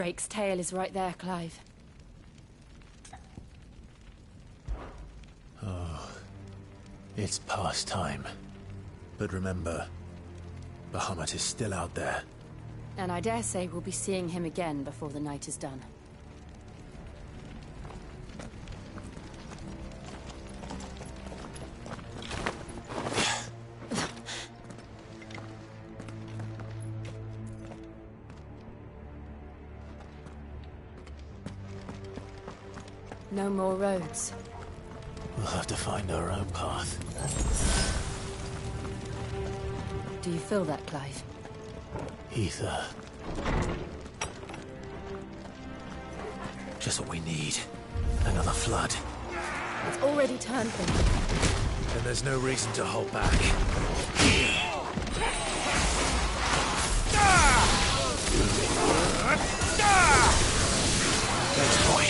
Drake's tail is right there, Clive. Oh, it's past time. But remember, Bahamut is still out there. And I dare say we'll be seeing him again before the night is done. No more roads. We'll have to find our own path. Do you feel that, Clive? Ether. Just what we need. Another flood. It's already turned them. Then there's no reason to hold back. Thanks, boy.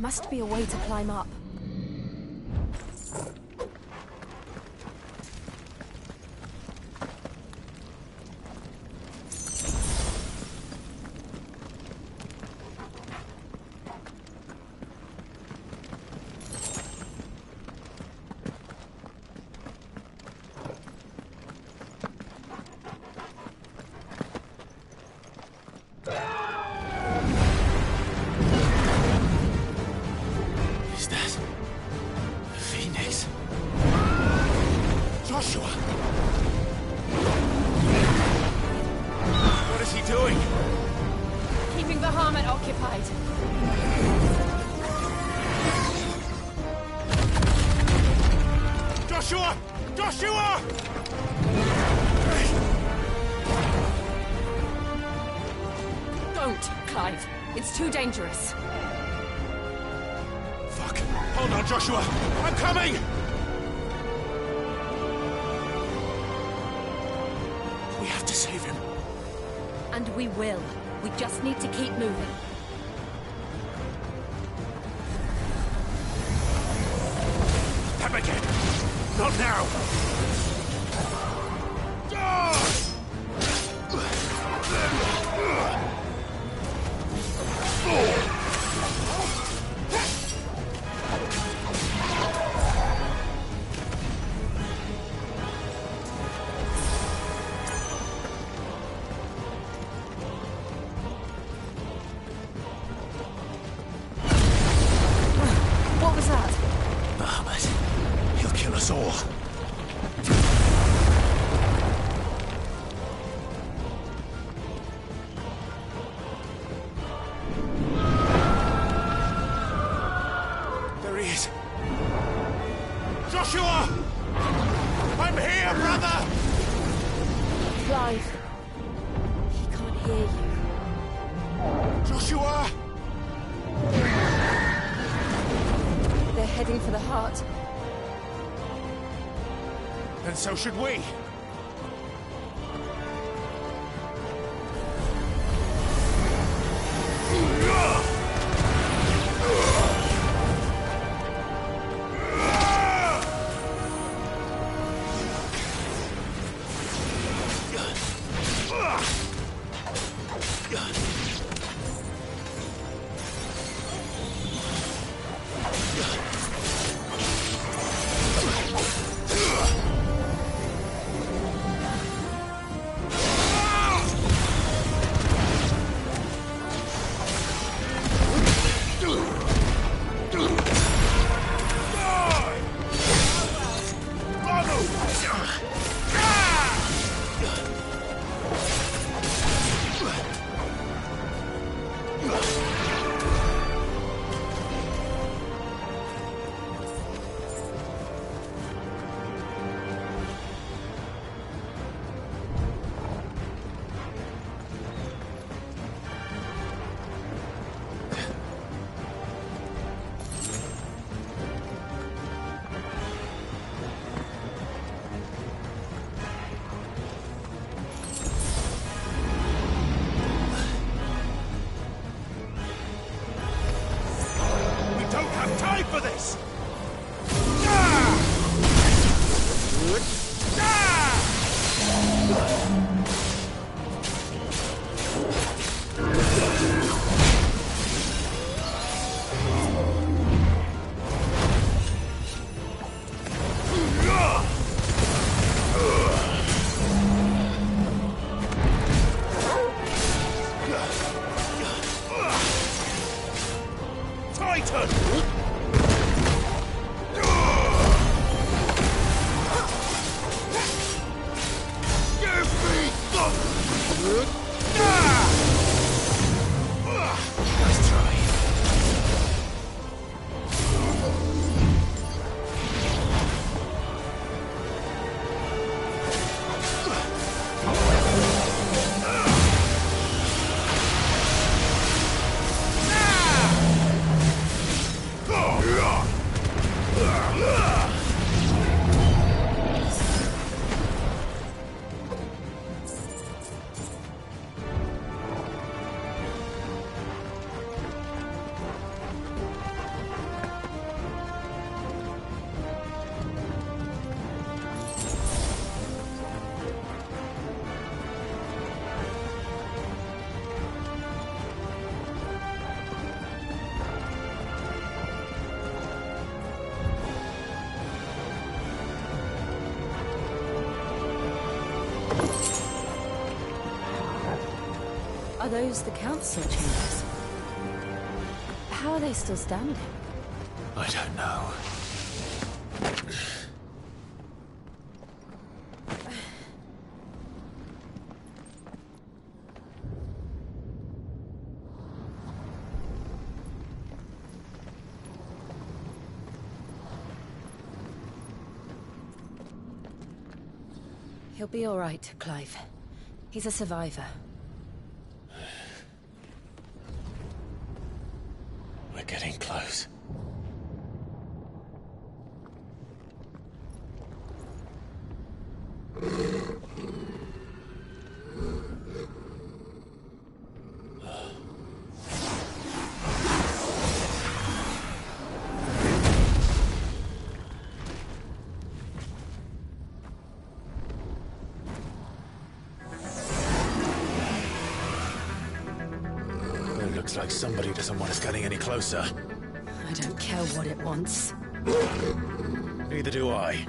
Must be a way to climb up. Dangerous. Fuck. Hold on, Joshua. I'm coming! We have to save him. And we will. We just need to keep moving. Them again! Not now! Bahamut. He'll kill us all. your brother! Clive. He can't hear you. Joshua! They're heading for the heart. Then so should we. For this! Titan! Are those the council chambers? How are they still standing? I don't know. He'll be all right, Clive. He's a survivor. We're getting close. Looks like somebody doesn't want us getting any closer. I don't care what it wants. Neither do I.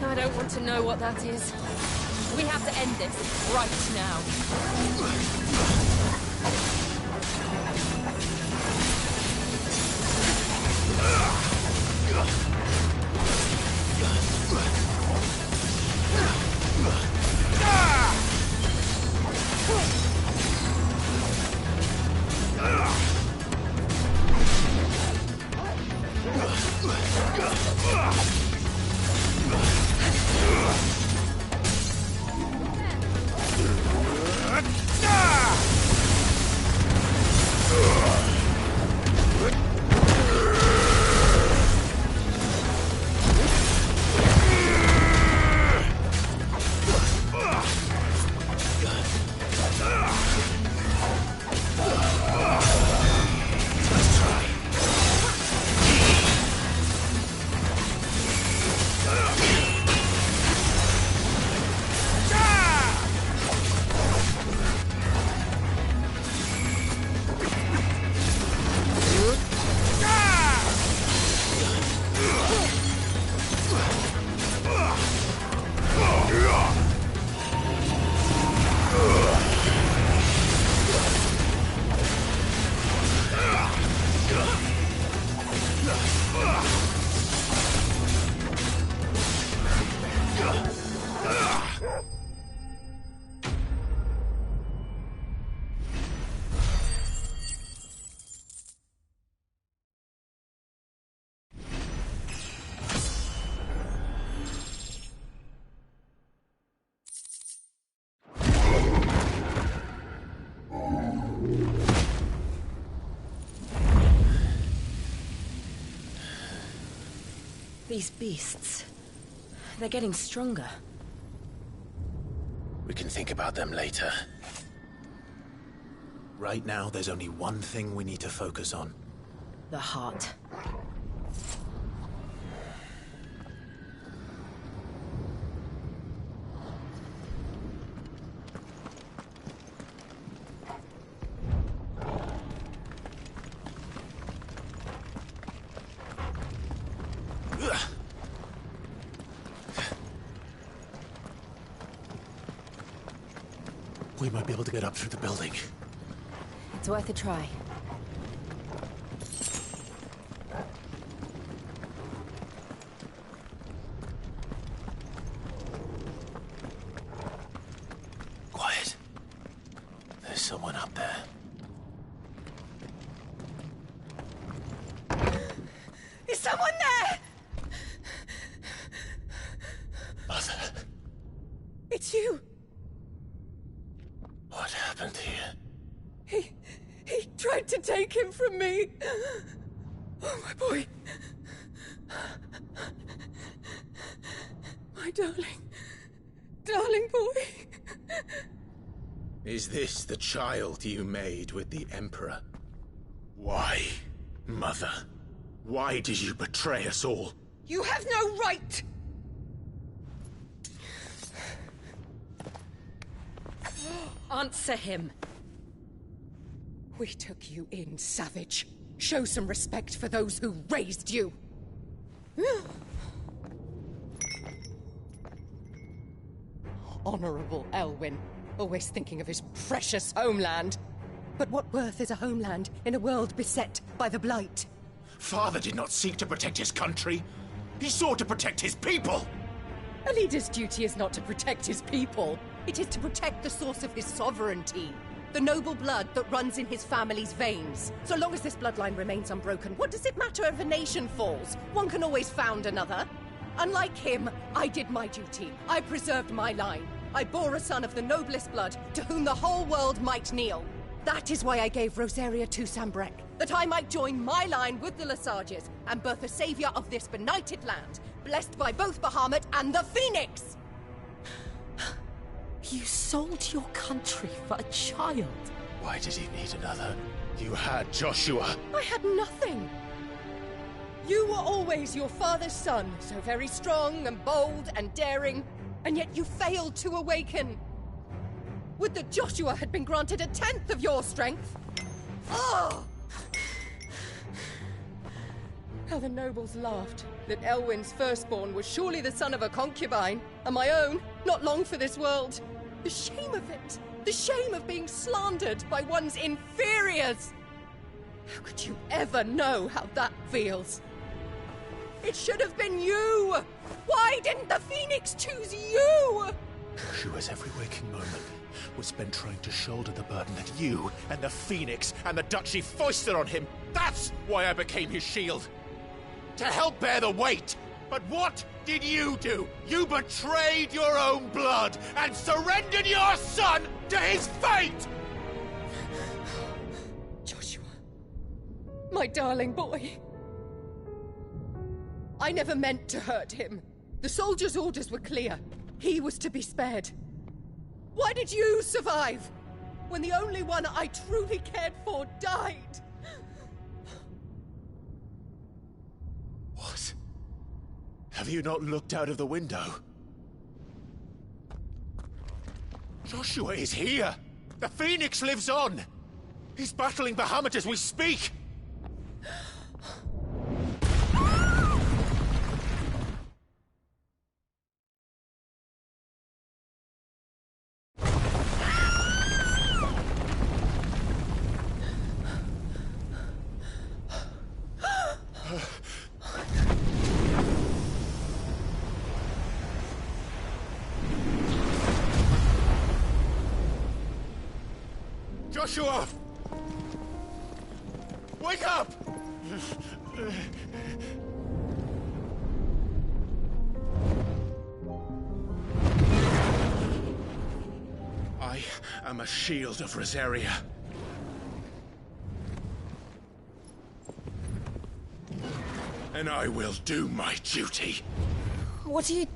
I don't want to know what that is. We have to end this right now. These beasts... they're getting stronger. We can think about them later. Right now, there's only one thing we need to focus on. The heart. We might be able to get up through the building. It's worth a try. Quiet. There's someone up there. Is someone there? Mother. It's you. What happened here? He tried to take him from me. Oh, my boy. My darling boy. Is this the child you made with the Emperor? Why, Mother? Why did you betray us all? You have no right! Answer him. We took you in, savage. Show some respect for those who raised you. Honorable Elwyn, always thinking of his precious homeland. But what worth is a homeland in a world beset by the Blight? Father did not seek to protect his country. He sought to protect his people. A leader's duty is not to protect his people. It is to protect the source of his sovereignty. The noble blood that runs in his family's veins. So long as this bloodline remains unbroken, what does it matter if a nation falls? One can always found another. Unlike him, I did my duty. I preserved my line. I bore a son of the noblest blood, to whom the whole world might kneel. That is why I gave Rosaria to Sambrek, that I might join my line with the Lesages and birth a savior of this benighted land, blessed by both Bahamut and the Phoenix! You sold your country for a child. Why did he need another? You had Joshua. I had nothing. You were always your father's son, so very strong and bold and daring, and yet you failed to awaken. Would that Joshua had been granted 1/10 of your strength? Oh! How the nobles laughed that Elwyn's firstborn was surely the son of a concubine, and my own, not long for this world. The shame of it! The shame of being slandered by one's inferiors! How could you ever know how that feels? It should have been you! Why didn't the Phoenix choose you? Joshua's every waking moment was spent trying to shoulder the burden that you and the Phoenix and the Duchy foisted on him. That's why I became his shield. To help bear the weight. But what did you do? You betrayed your own blood and surrendered your son to his fate! Joshua, my darling boy. I never meant to hurt him. The soldiers' orders were clear. He was to be spared. Why did you survive when the only one I truly cared for died? What? Have you not looked out of the window? Joshua is here! The Phoenix lives on! He's battling Bahamut as we speak! Joshua! Wake up! I am a shield of Rosaria. And I will do my duty. What are you...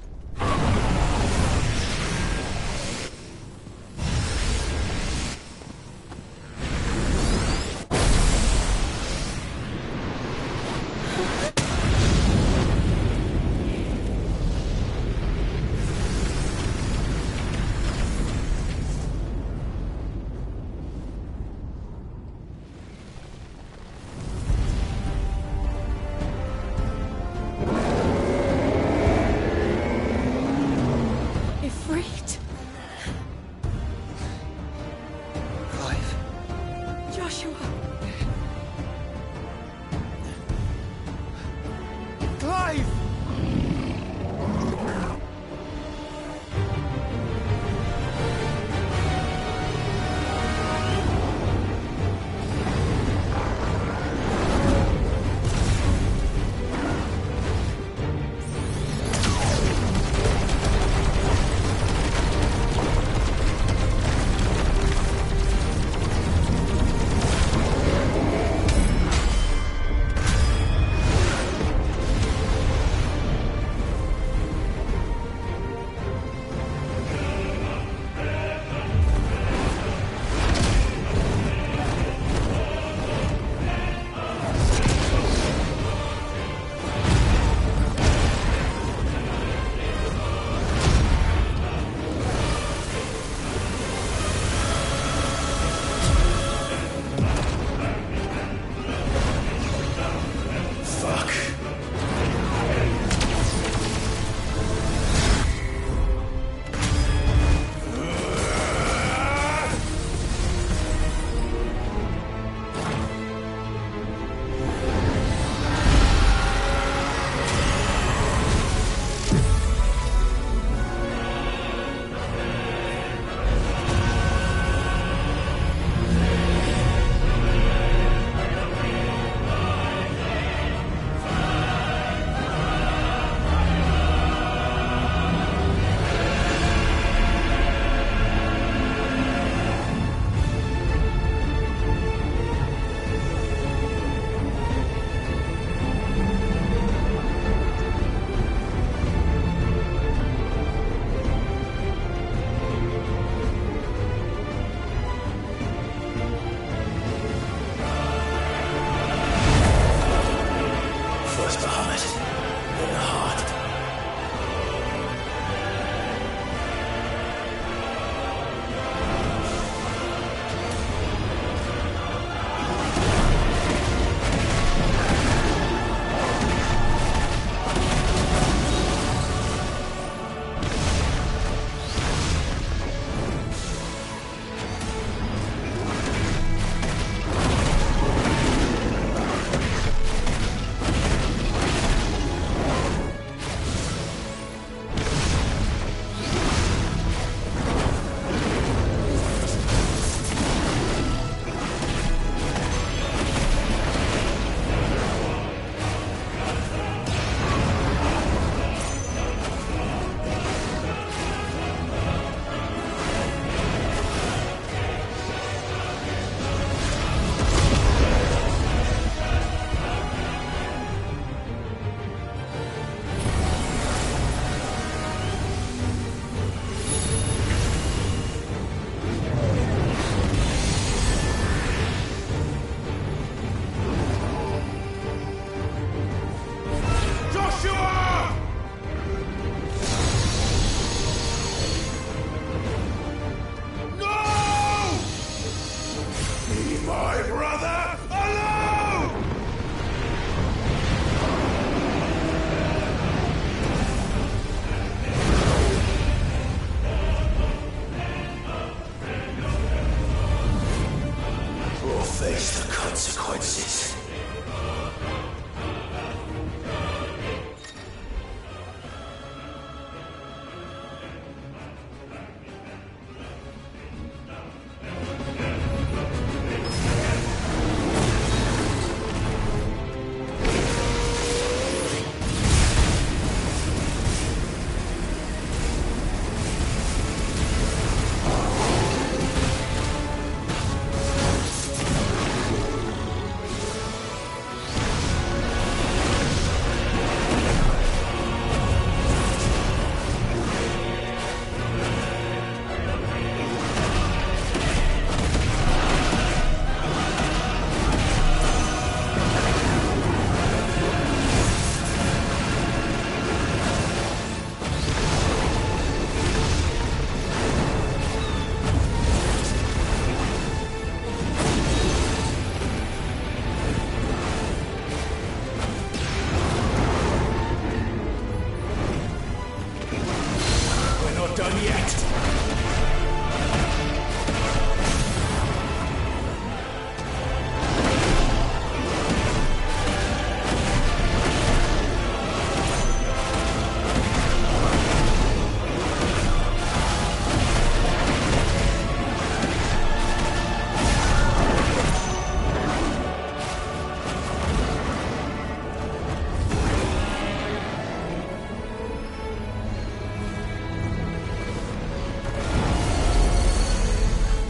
done yet!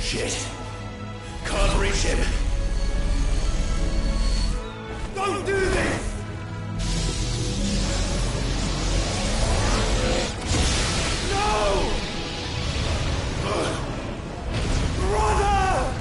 Shit. Can't reach him. Don't do this! No! Brother!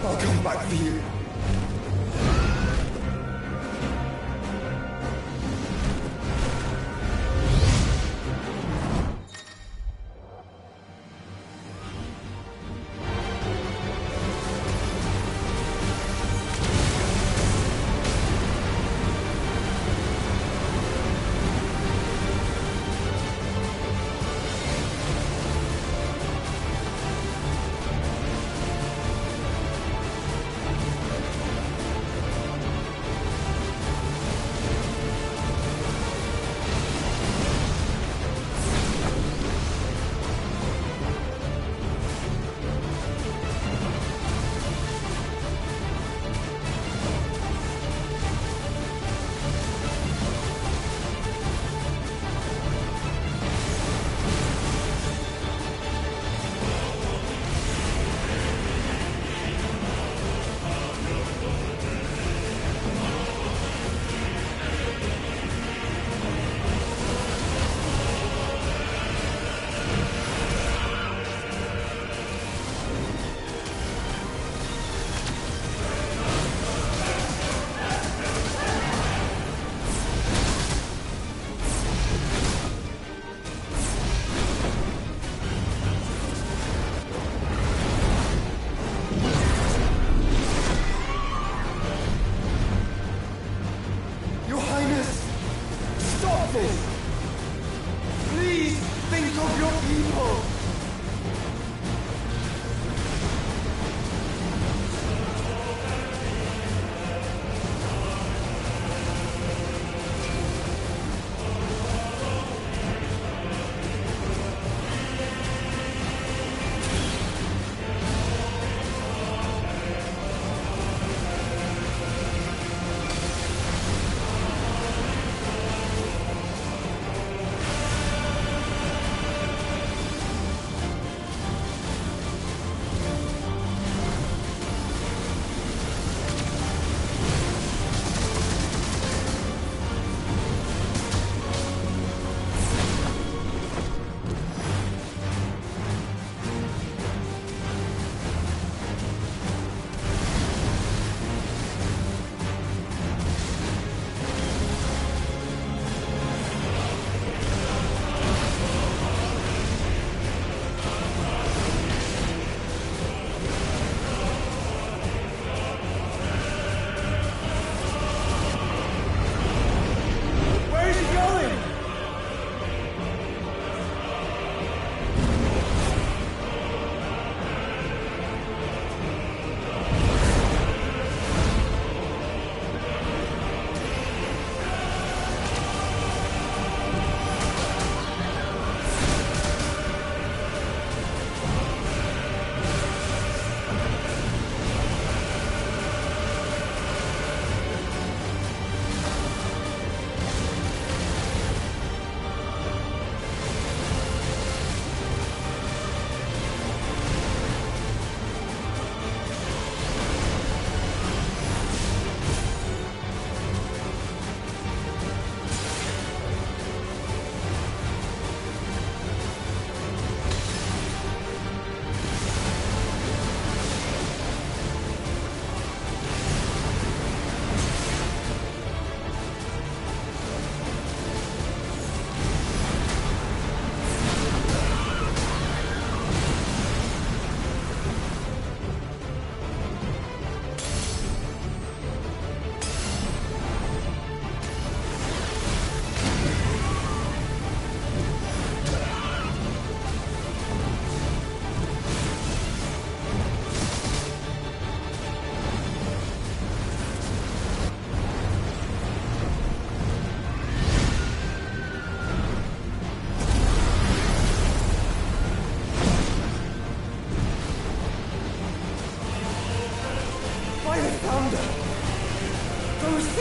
I'll come back for you.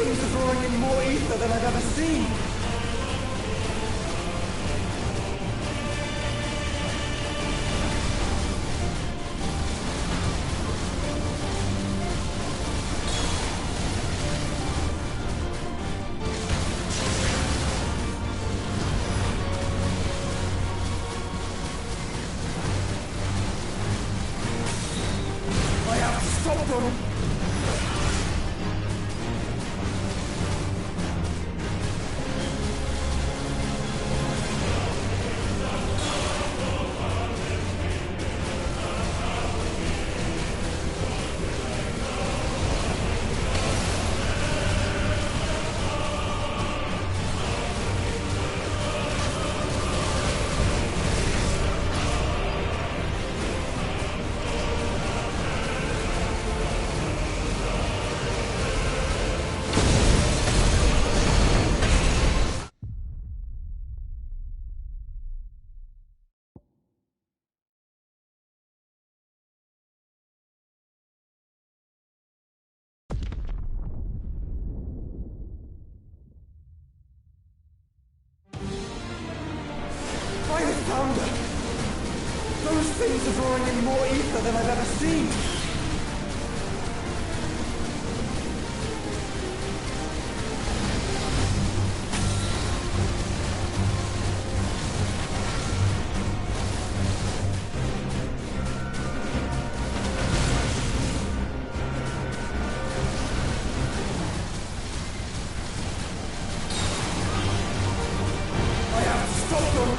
things are drawing in more ether than I've ever seen. I have to stop them! I have found her! Those things are drawing in more ether than I've ever seen! I have to stop them!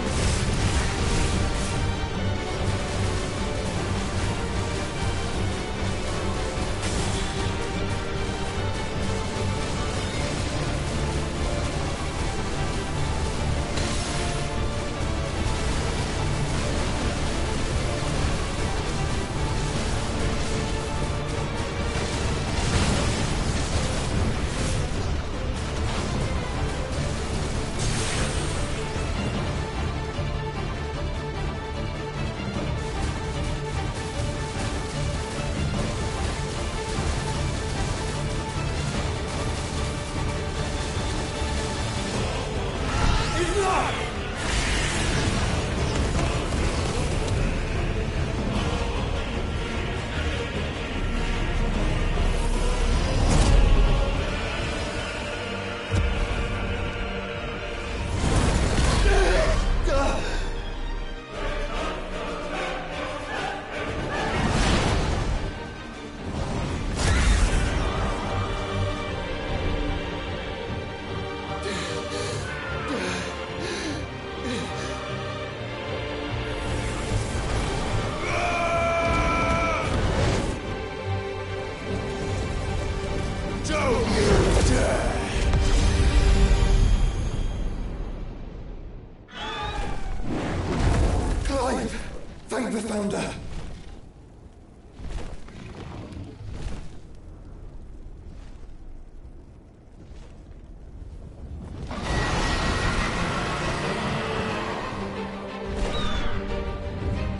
Find the founder!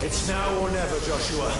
It's now or never, Joshua.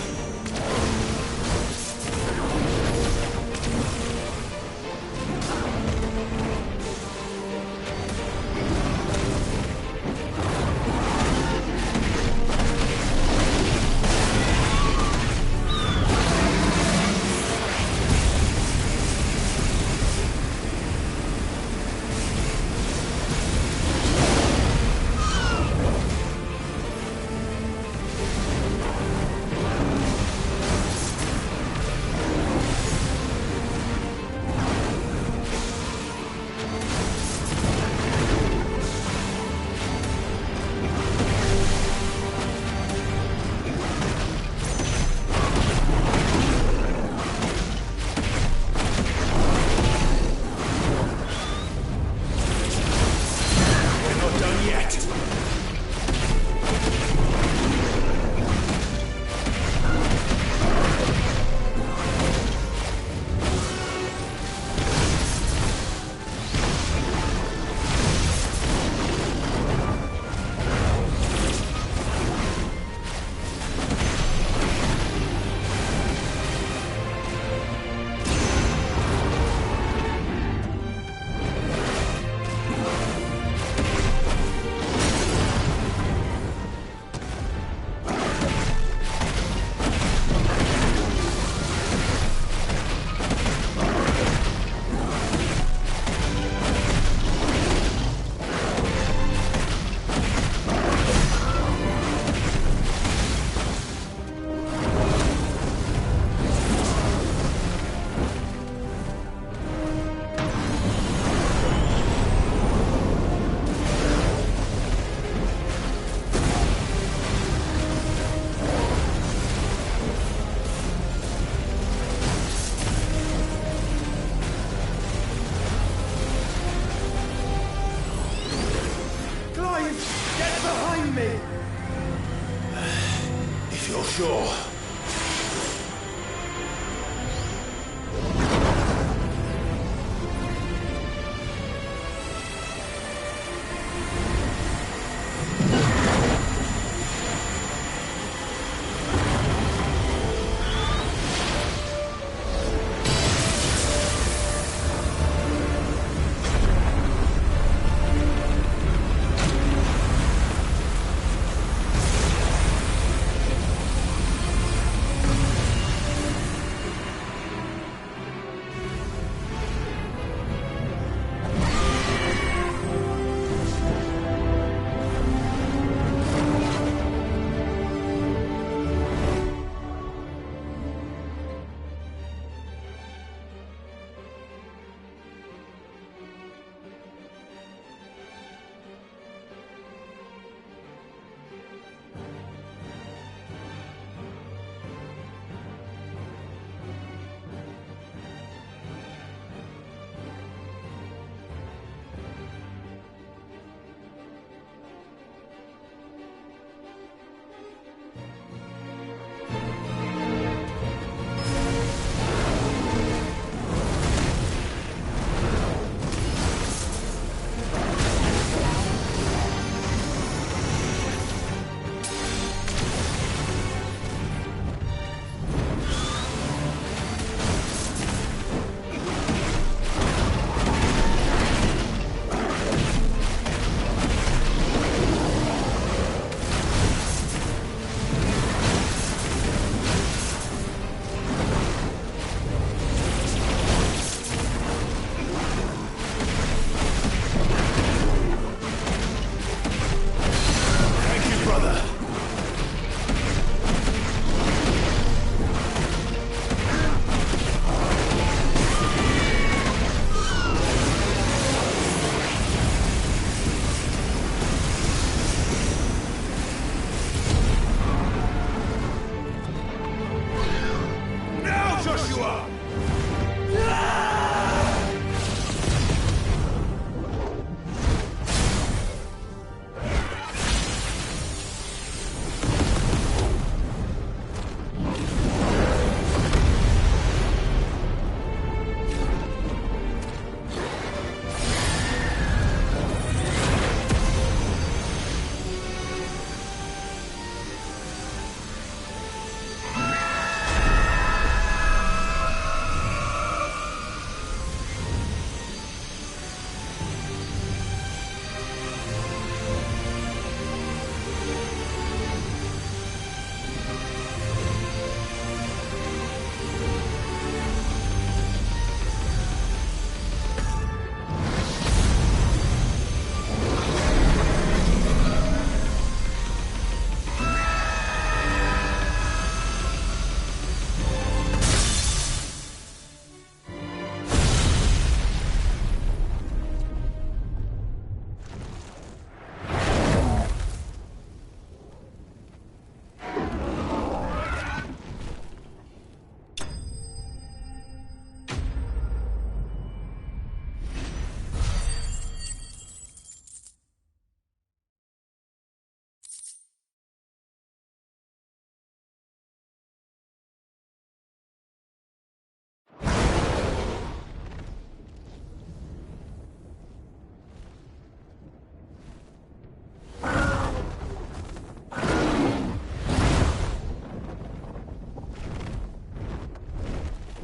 If you're sure.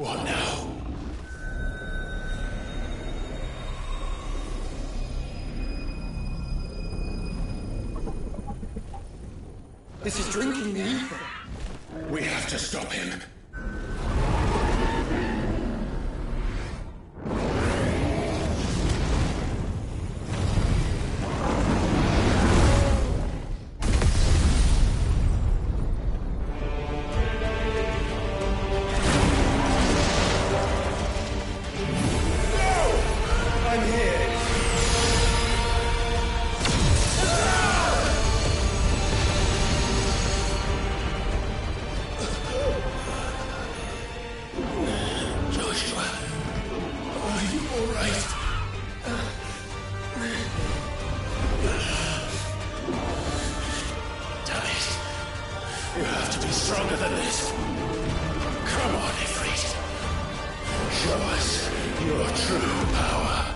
What now? This is drinking the ether. We have to stop him. You have to be stronger than this. Come on, Ifrit. Show us your true power.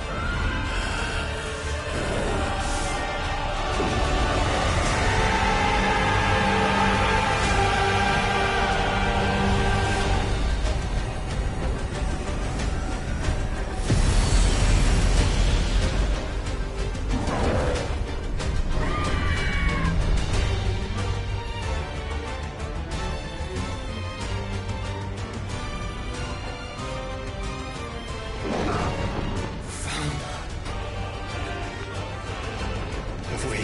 If we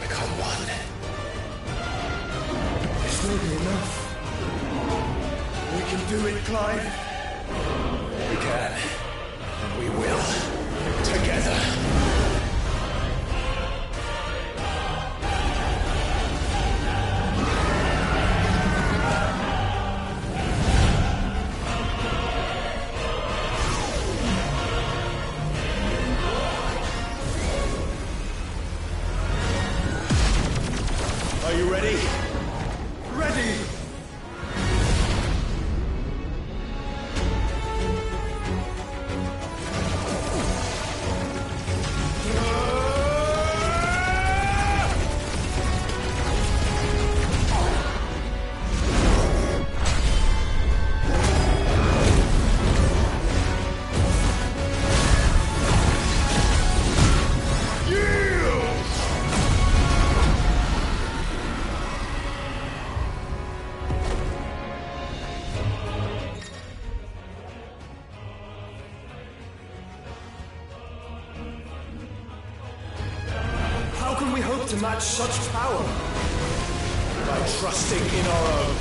become one, This will be enough. We can do it, Clive. we can, and we will, together. Are you ready? Ready! How can we hope to match such power? By trusting in our own.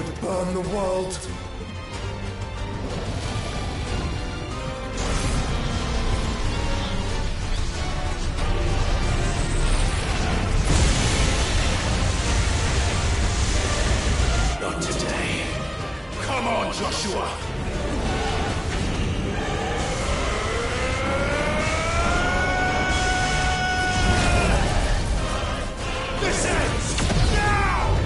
would burn the world. Not today. Come on, Joshua! This ends now!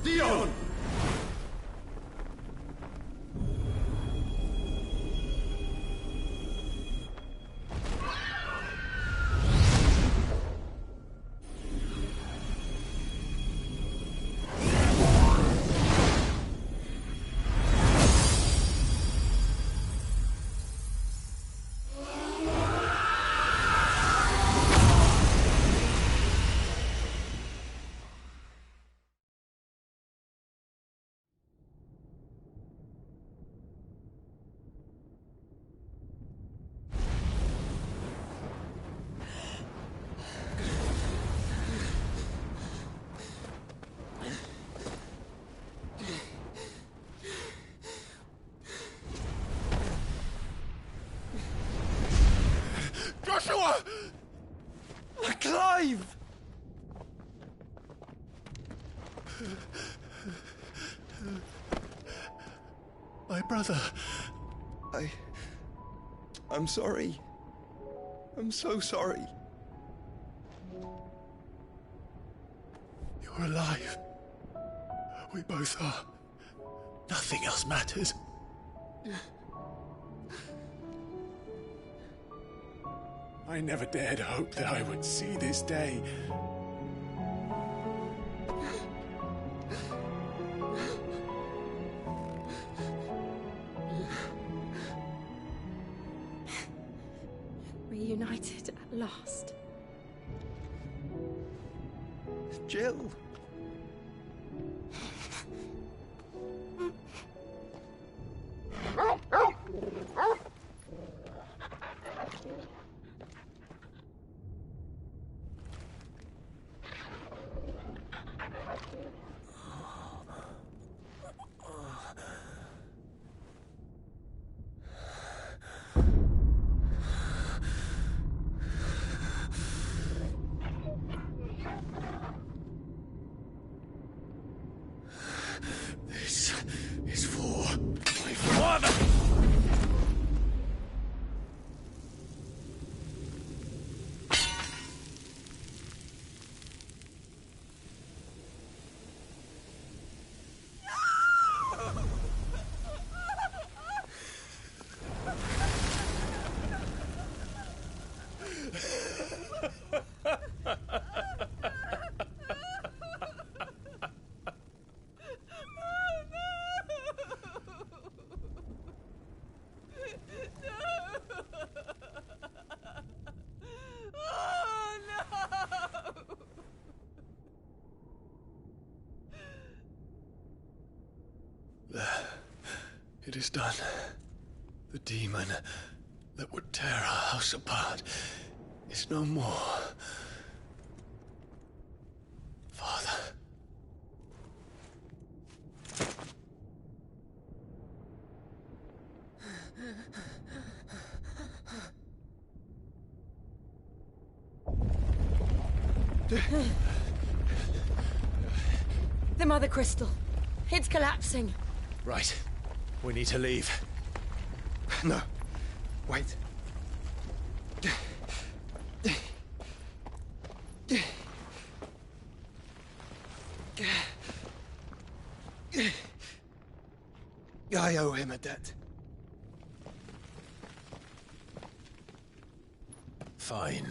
Dion! Joshua! Clive! My brother. I'm sorry. I'm so sorry. You're alive. We both are. Nothing else matters. I never dared hope that I would see this day. Reunited at last. Jill. This is for my father! It is done. The demon that would tear our house apart is no more. Father. The Mother Crystal. It's collapsing. Right. We need to leave. No. Wait. I owe him a debt. Fine.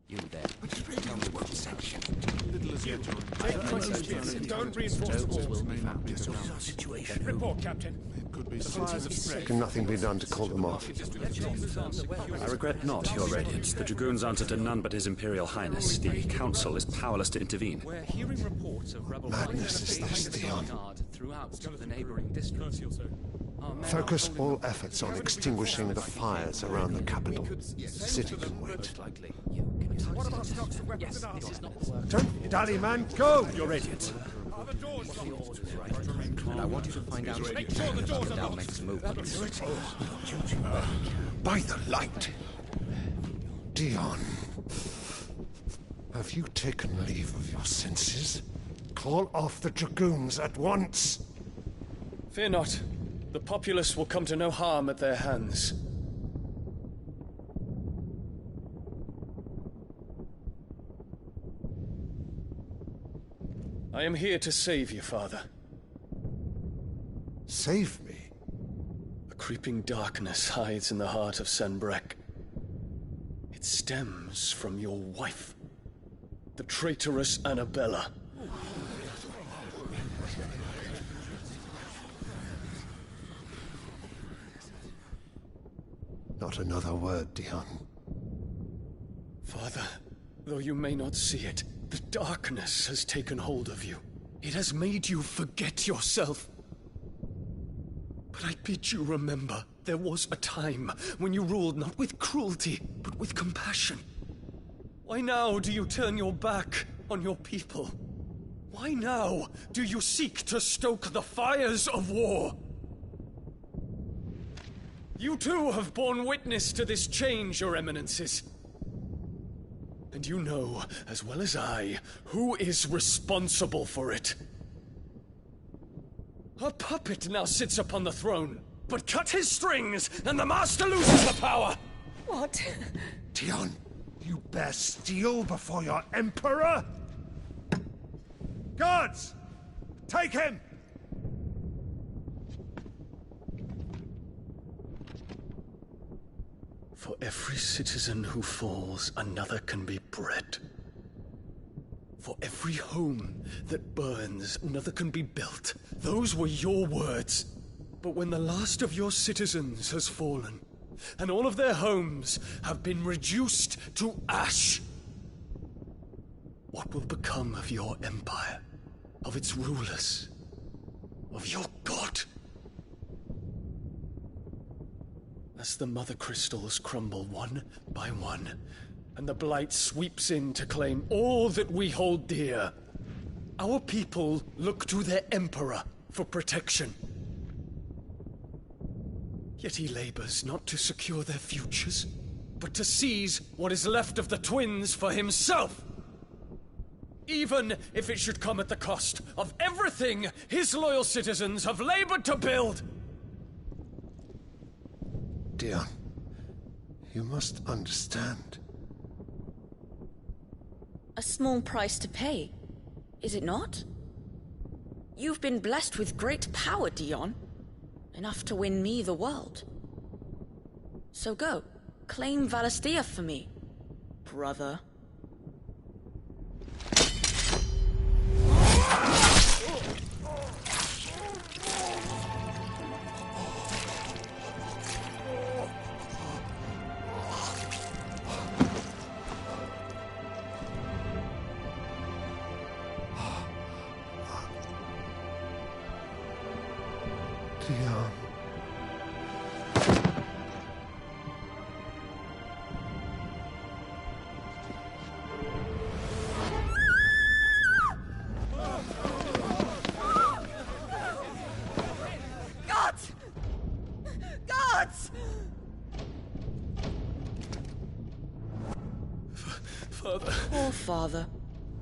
You there. Tell me what section. Don't reinforce the walls. May not be the situation. Report, Captain. It could be citizens of threat. Can nothing be done to call them off? I regret not, Your Radiance. The Dragoons answer to none but His Imperial Highness. The Council is powerless to intervene. We're hearing reports of rebel Madness is this, Dion. throughout the neighboring districts. Focus all efforts on extinguishing the fires around the capital. The city can wait. Don't dally, man. Go! Your Radiance. And I want you to find out if you can about Dalmec's movements. By the light! Dion. Have you taken leave of your senses? Call off the Dragoons at once! Fear not. The populace will come to no harm at their hands. I am here to save you, Father. Save me? A creeping darkness hides in the heart of Sanbreque. It stems from your wife, the traitorous Annabella. Not another word, Dion. Father, though you may not see it, the darkness has taken hold of you. It has made you forget yourself. But I bid you remember, there was a time when you ruled not with cruelty, but with compassion. Why now do you turn your back on your people? Why now do you seek to stoke the fires of war? You too have borne witness to this change, Your Eminences. And you know, as well as I, who is responsible for it. A puppet now sits upon the throne, but cut his strings, and the master loses the power! What? Dion, you bear steel before your Emperor? Guards! Take him! For every citizen who falls, another can be bred. For every home that burns, another can be built. Those were your words. But when the last of your citizens has fallen, and all of their homes have been reduced to ash, what will become of your empire, of its rulers, of your god? As the Mother Crystals crumble one by one, and the Blight sweeps in to claim all that we hold dear, our people look to their Emperor for protection. Yet he labors not to secure their futures, but to seize what is left of the twins for himself! Even if it should come at the cost of everything his loyal citizens have labored to build! Dion, you must understand. A small price to pay, is it not? You've been blessed with great power, Dion. Enough to win me the world. So go, claim Valisthea for me, brother. Father. Poor father.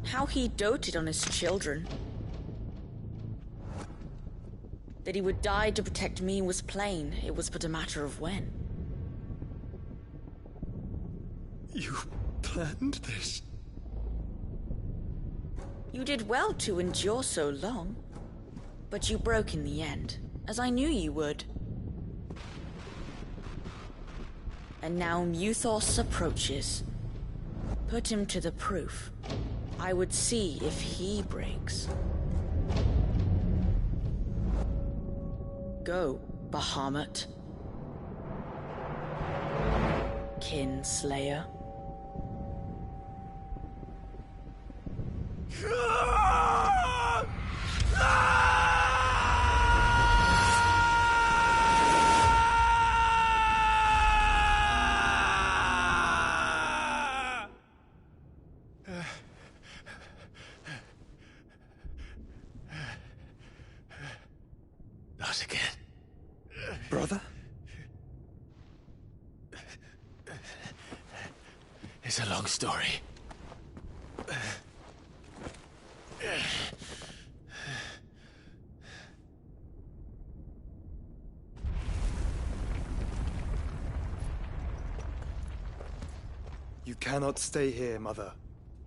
How he doted on his children. That he would die to protect me was plain. It was but a matter of when. You planned this? You did well to endure so long. But you broke in the end, as I knew you would. And now Muthos approaches. Put him to the proof. I would see if he breaks. Go, Bahamut. Kinslayer. Not again. Brother? It's a long story. You cannot stay here, Mother.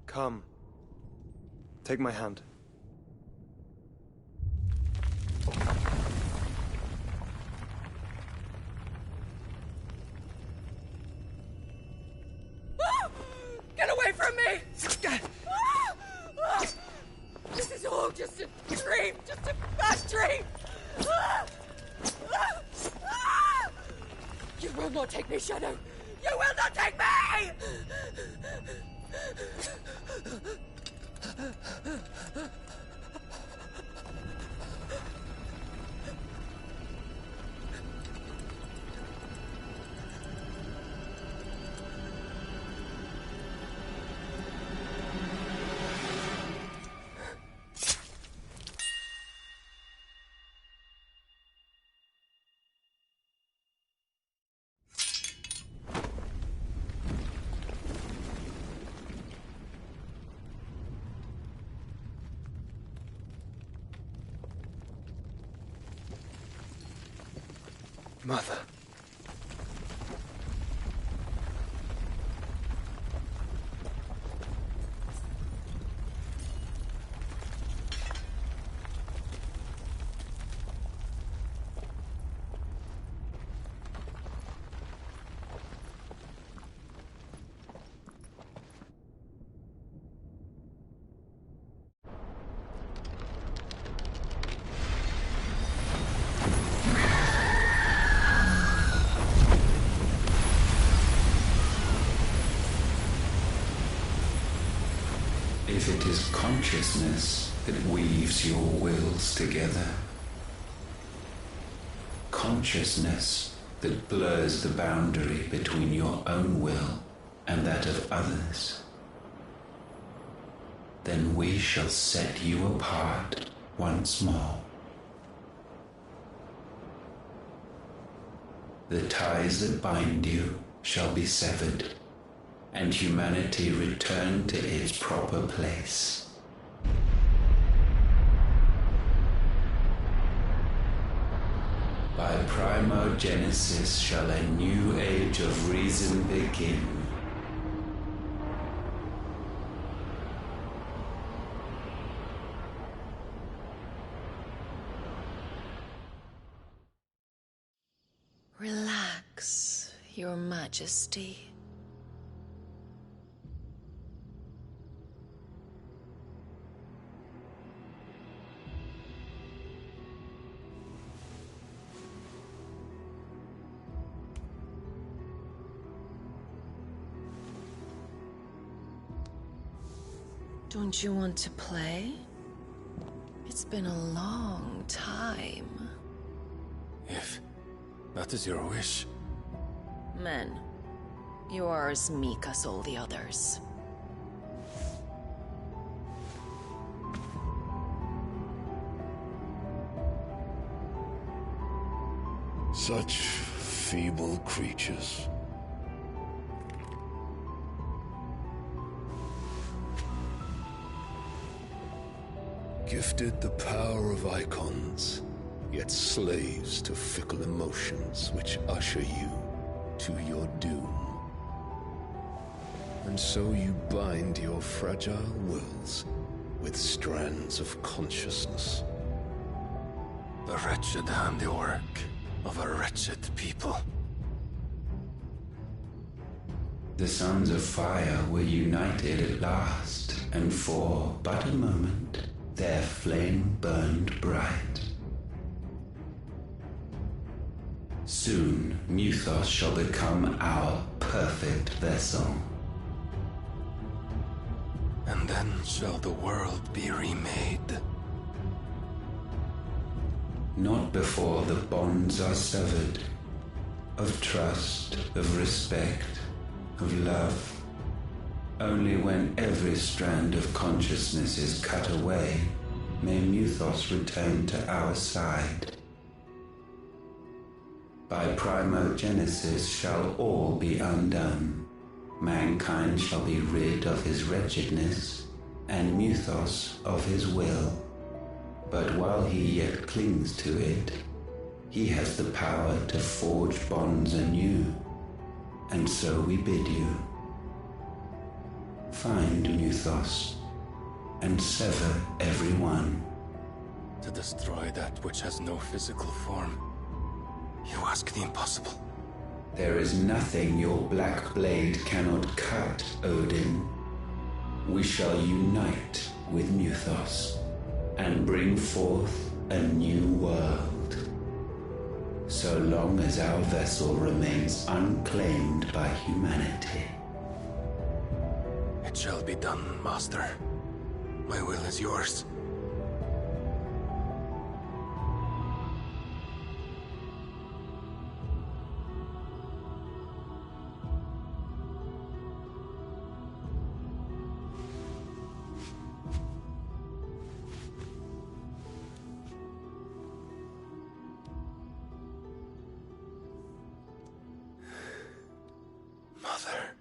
Come. Take my hand. Get away from me! This is all just a dream, just a bad dream! You will not take me, Shadow! You will not take me! Mother. If it is consciousness that weaves your wills together, consciousness that blurs the boundary between your own will and that of others, then we shall set you apart once more. The ties that bind you shall be severed, and humanity return to its proper place. By primogenesis shall a new age of reason begin. Relax, Your Majesty. Don't you want to play? It's been a long time. If that is your wish. Men, you are as meek as all the others. Such feeble creatures. Gifted the power of icons, yet slaves to fickle emotions which usher you to your doom. And so you bind your fragile wills with strands of consciousness. The wretched handiwork of a wretched people. The sons of fire were united at last, and for but a moment their flame burned bright. Soon Muthos shall become our perfect vessel. And then shall the world be remade. Not before the bonds are severed, of trust, of respect, of love. Only when every strand of consciousness is cut away, may Muthos return to our side. By primogenesis shall all be undone. Mankind shall be rid of his wretchedness, and Muthos of his will. But while he yet clings to it, he has the power to forge bonds anew. And so we bid you, find Muthos, and sever every one. To destroy that which has no physical form, you ask the impossible. There is nothing your black blade cannot cut, Odin. We shall unite with Muthos, and bring forth a new world. So long as our vessel remains unclaimed by humanity. It shall be done, Master. My will is yours. Mother.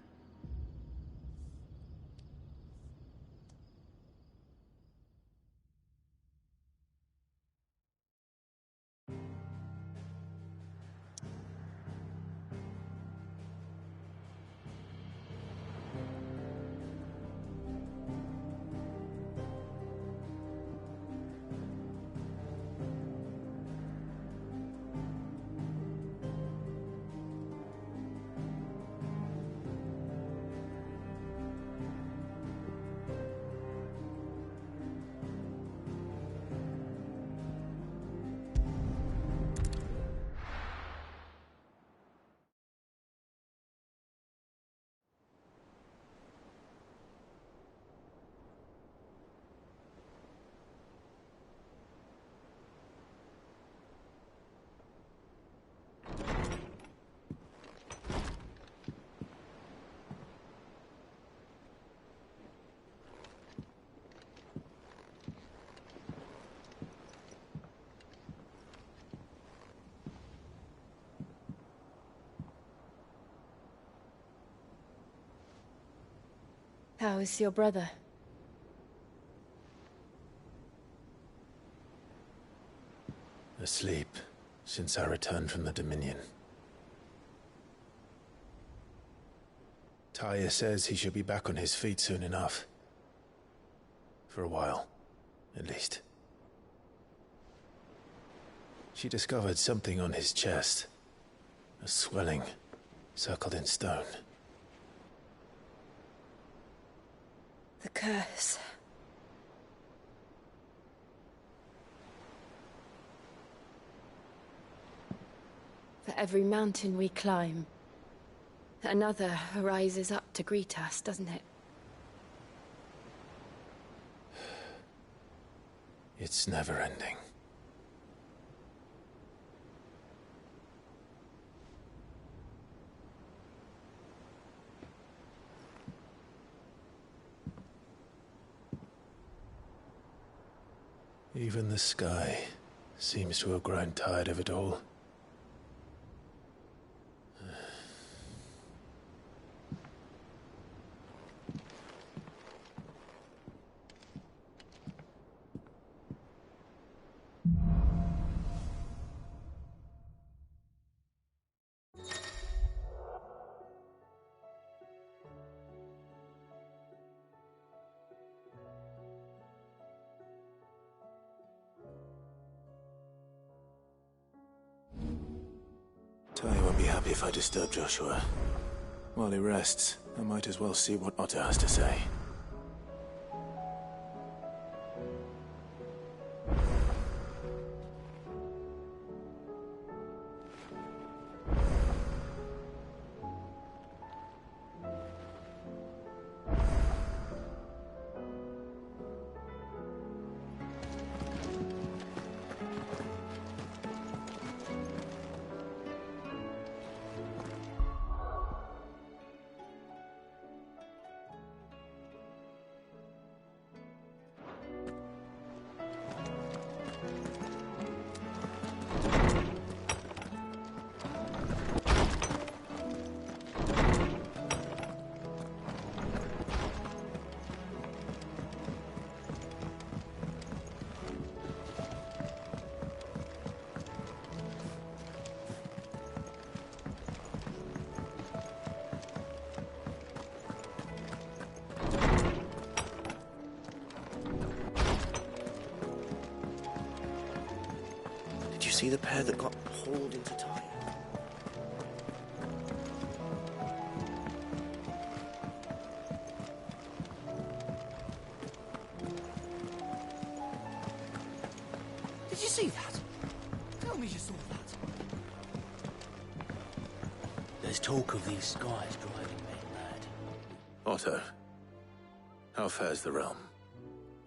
How is your brother? Asleep, since I returned from the Dominion. Taya says he should be back on his feet soon enough. For a while, at least. She discovered something on his chest. A swelling, circled in stone. The curse. For every mountain we climb, another rises up to greet us, doesn't it? It's never ending. Even the sky seems to have grown tired of it all. be happy if I disturb Joshua. While he rests, I might as well see what Otto has to say. Did you see the pair that got hauled into time? Did you see that? Tell me you saw that. There's talk of these skies driving me mad. Otto, how fares the realm?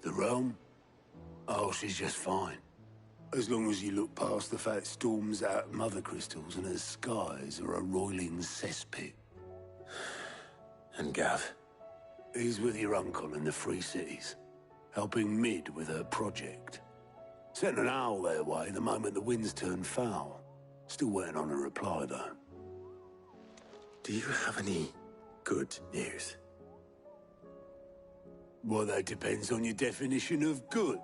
The realm? Oh, she's just fine. As long as you look past the fact storms out mother crystals and her skies are a roiling cesspit. And Gav? He's with your uncle in the Free Cities, helping Mid with her project. Sent an owl their way the moment the winds turned foul. Still waiting on a reply, though. Do you have any good news? Well, that depends on your definition of good.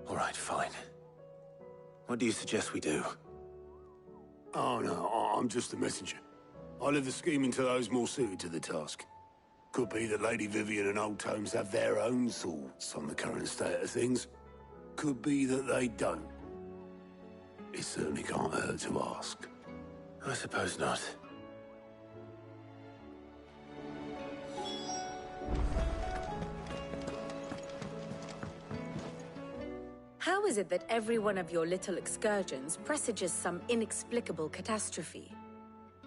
All right, fine. What do you suggest we do? Oh, no, I'm just a messenger. I leave the scheming to those more suited to the task. Could be that Lady Vivian and Old Tomes have their own thoughts on the current state of things. Could be that they don't. It certainly can't hurt to ask. I suppose not. How is it that every one of your little excursions presages some inexplicable catastrophe?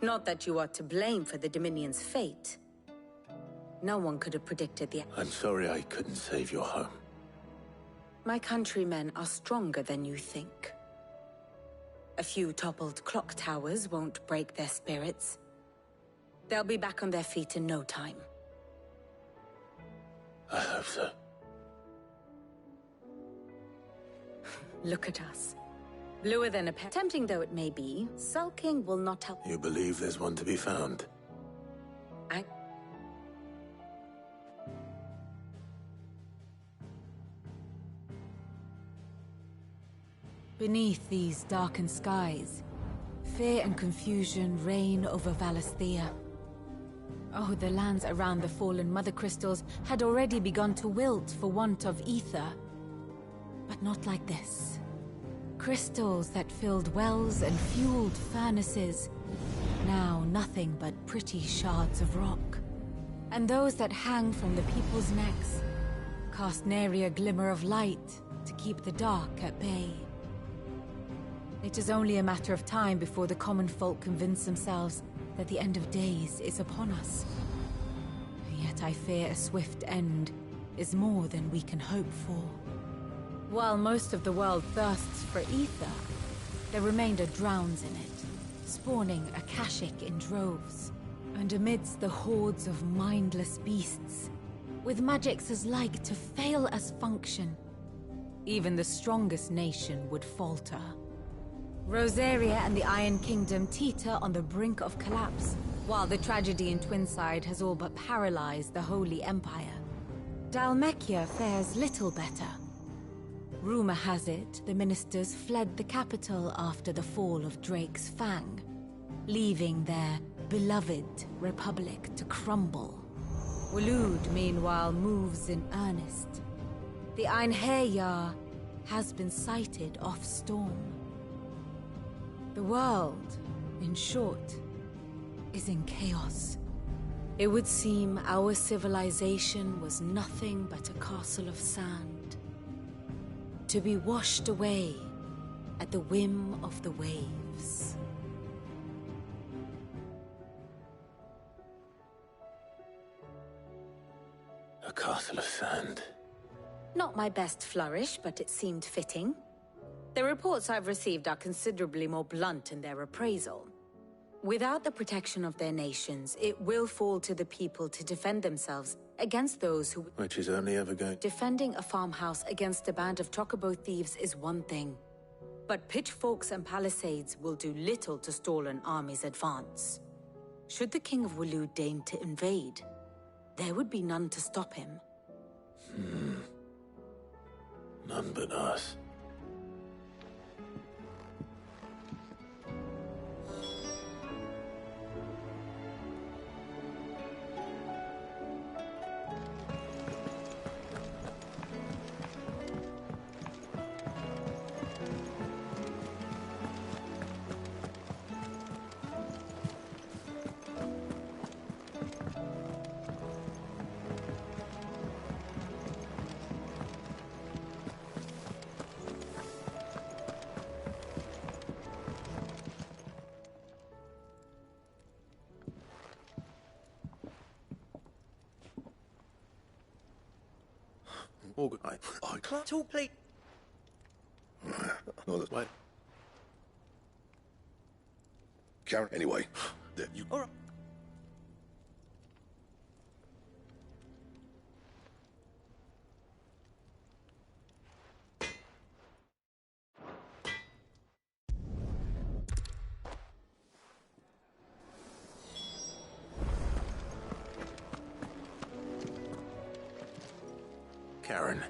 Not that you are to blame for the Dominion's fate. No one could have predicted the... I'm sorry I couldn't save your home. My countrymen are stronger than you think. A few toppled clock towers won't break their spirits. They'll be back on their feet in no time. I hope so. Look at us. Bluer than a pear. Tempting though it may be, sulking will not help. You believe there's one to be found? Beneath these darkened skies, fear and confusion reign over Valisthea. Oh, the lands around the fallen mother crystals had already begun to wilt for want of ether. But not like this. Crystals that filled wells and fueled furnaces, now nothing but pretty shards of rock. And those that hang from the people's necks cast nary a glimmer of light to keep the dark at bay. It is only a matter of time before the common folk convince themselves that the end of days is upon us. Yet I fear a swift end is more than we can hope for. While most of the world thirsts for ether, the remainder drowns in it, spawning Akashic in droves. And amidst the hordes of mindless beasts, with magics as like to fail as function, even the strongest nation would falter. Rosaria and the Iron Kingdom teeter on the brink of collapse, while the tragedy in Twinside has all but paralyzed the Holy Empire. Dhalmekia fares little better. Rumor has it the ministers fled the capital after the fall of Drake's Fang, leaving their beloved republic to crumble. Waloed, meanwhile, moves in earnest. The Einherjar has been sighted off-storm. The world in short, is in chaos. It would seem our civilization was nothing but a castle of sand, to be washed away at the whim of the waves. A castle of sand. Not my best flourish, but it seemed fitting. The reports I've received are considerably more blunt in their appraisal. Without the protection of their nations, it will fall to the people to defend themselves against those who... Which is only ever going... Defending a farmhouse against a band of chocobo thieves is one thing. But pitchforks and palisades will do little to stall an army's advance. Should the King of Waloed deign to invade, there would be none to stop him. None but us. All good. I can't talk, please. No, that's Wait. Karen, anyway. There, you... All right. Karen.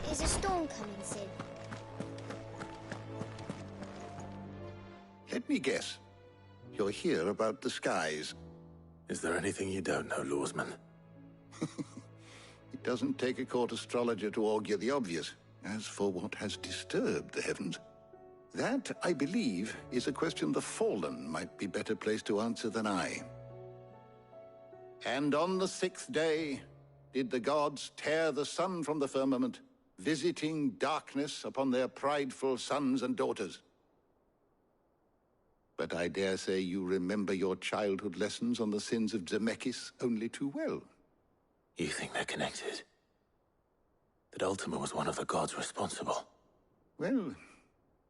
Is a storm coming soon? Let me guess. You're here about the skies. Is there anything you don't know, Lawsman? It doesn't take a court astrologer to augur the obvious. As for what has disturbed the heavens, that, I believe, is a question the Fallen might be better placed to answer than I. And on the 6th day did the gods tear the sun from the firmament, visiting darkness upon their prideful sons and daughters. But I dare say you remember your childhood lessons on the sins of Zemeckis only too well. You think they're connected? That Ultima was one of the gods responsible? Well,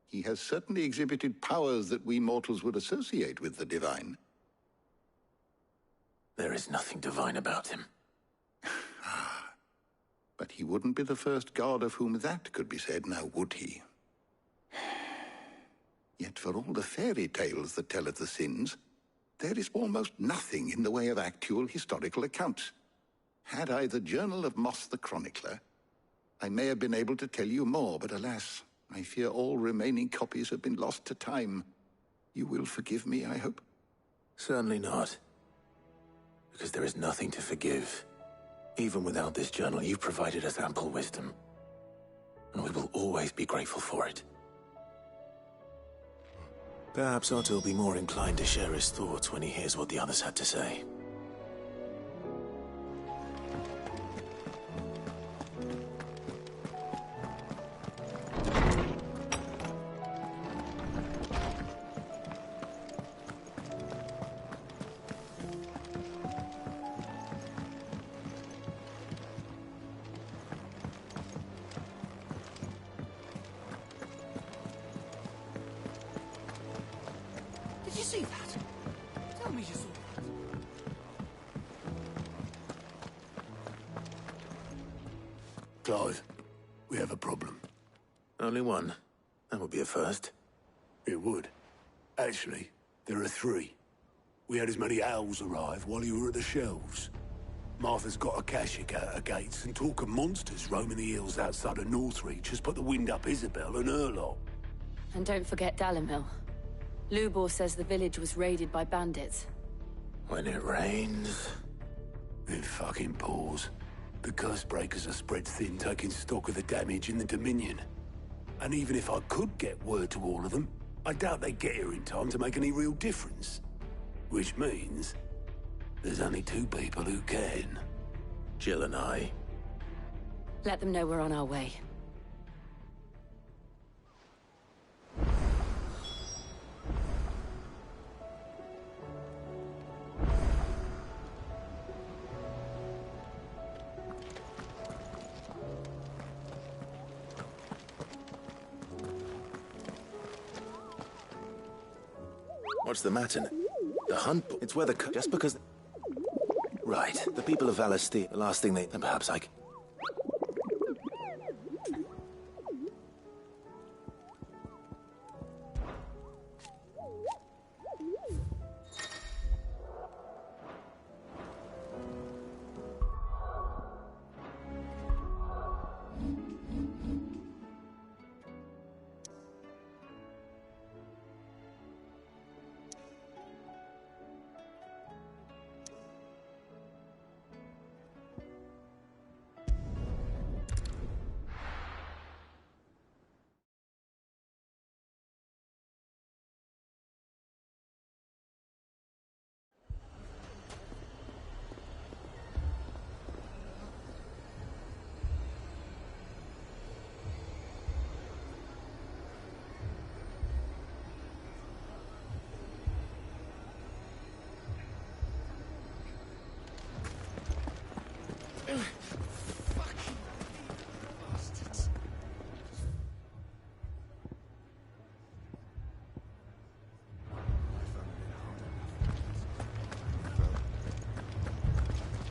he has certainly exhibited powers that we mortals would associate with the divine. There is nothing divine about him. But he wouldn't be the first god of whom that could be said, now would he? Yet for all the fairy tales that tell of the sins, there is almost nothing in the way of actual historical accounts. Had I the Journal of Moss the Chronicler, I may have been able to tell you more, but alas, I fear all remaining copies have been lost to time. You will forgive me, I hope? Certainly not. Because there is nothing to forgive. Even without this journal, you've provided us ample wisdom. And we will always be grateful for it. Perhaps Otto will be more inclined to share his thoughts when he hears what the others had to say. Did you see that? Tell me you saw that. Clive, we have a problem. Only one. That would be a first. It would. Actually, there are 3. We had as many owls arrive while you were at the shelves. Martha's got a Akashic out her gates, and talk of monsters roaming the hills outside of Northreach has put the wind up Isabel and her lot. And don't forget Dalimil. Lubor says the village was raided by bandits. When it rains... It fucking pours. The curse breakers are spread thin, taking stock of the damage in the Dominion. And even if I could get word to all of them, I doubt they'd get here in time to make any real difference. Which means... there's only two people who can. Jill and I. Let them know we're on our way. What's the matter? The hunt... It's where the... Just because... Right. The people of Valestia, the last thing they... Then perhaps I...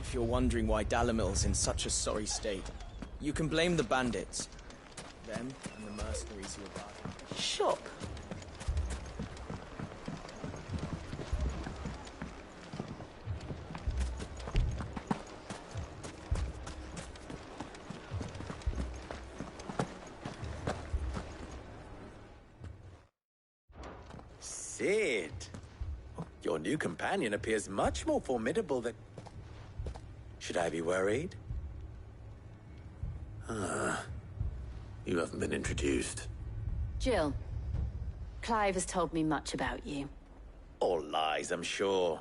If you're wondering why Dalimil's in such a sorry state, you can blame the bandits. Them and the mercenaries who are guarding. Shop. Sid! Your new companion appears much more formidable than... Should I be worried? Ah. You haven't been introduced. Jill. Clive has told me much about you. All lies, I'm sure.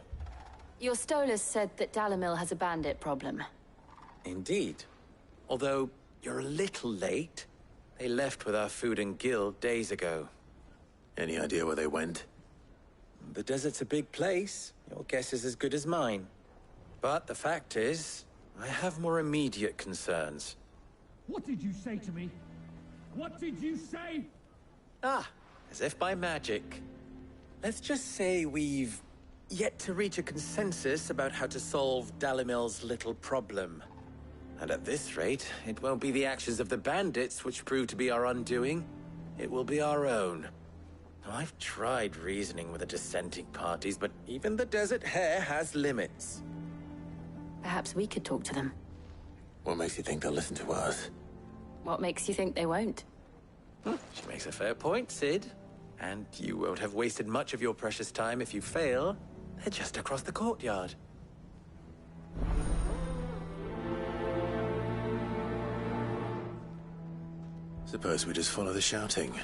Your Stolas said that Dalimil has a bandit problem. Indeed. Although, you're a little late. They left with our food and guild days ago. Any idea where they went? The desert's a big place. Your guess is as good as mine. But the fact is, I have more immediate concerns. What did you say to me? What did you say? Ah, as if by magic. Let's just say we've yet to reach a consensus about how to solve Dalimil's little problem. And at this rate, it won't be the actions of the bandits which prove to be our undoing. It will be our own. Now, I've tried reasoning with the dissenting parties, but even the Desert Hare has limits. Perhaps we could talk to them. What makes you think they'll listen to us? What makes you think they won't? She makes a fair point, Sid. And you won't have wasted much of your precious time if you fail. They're just across the courtyard. Suppose we just follow the shouting.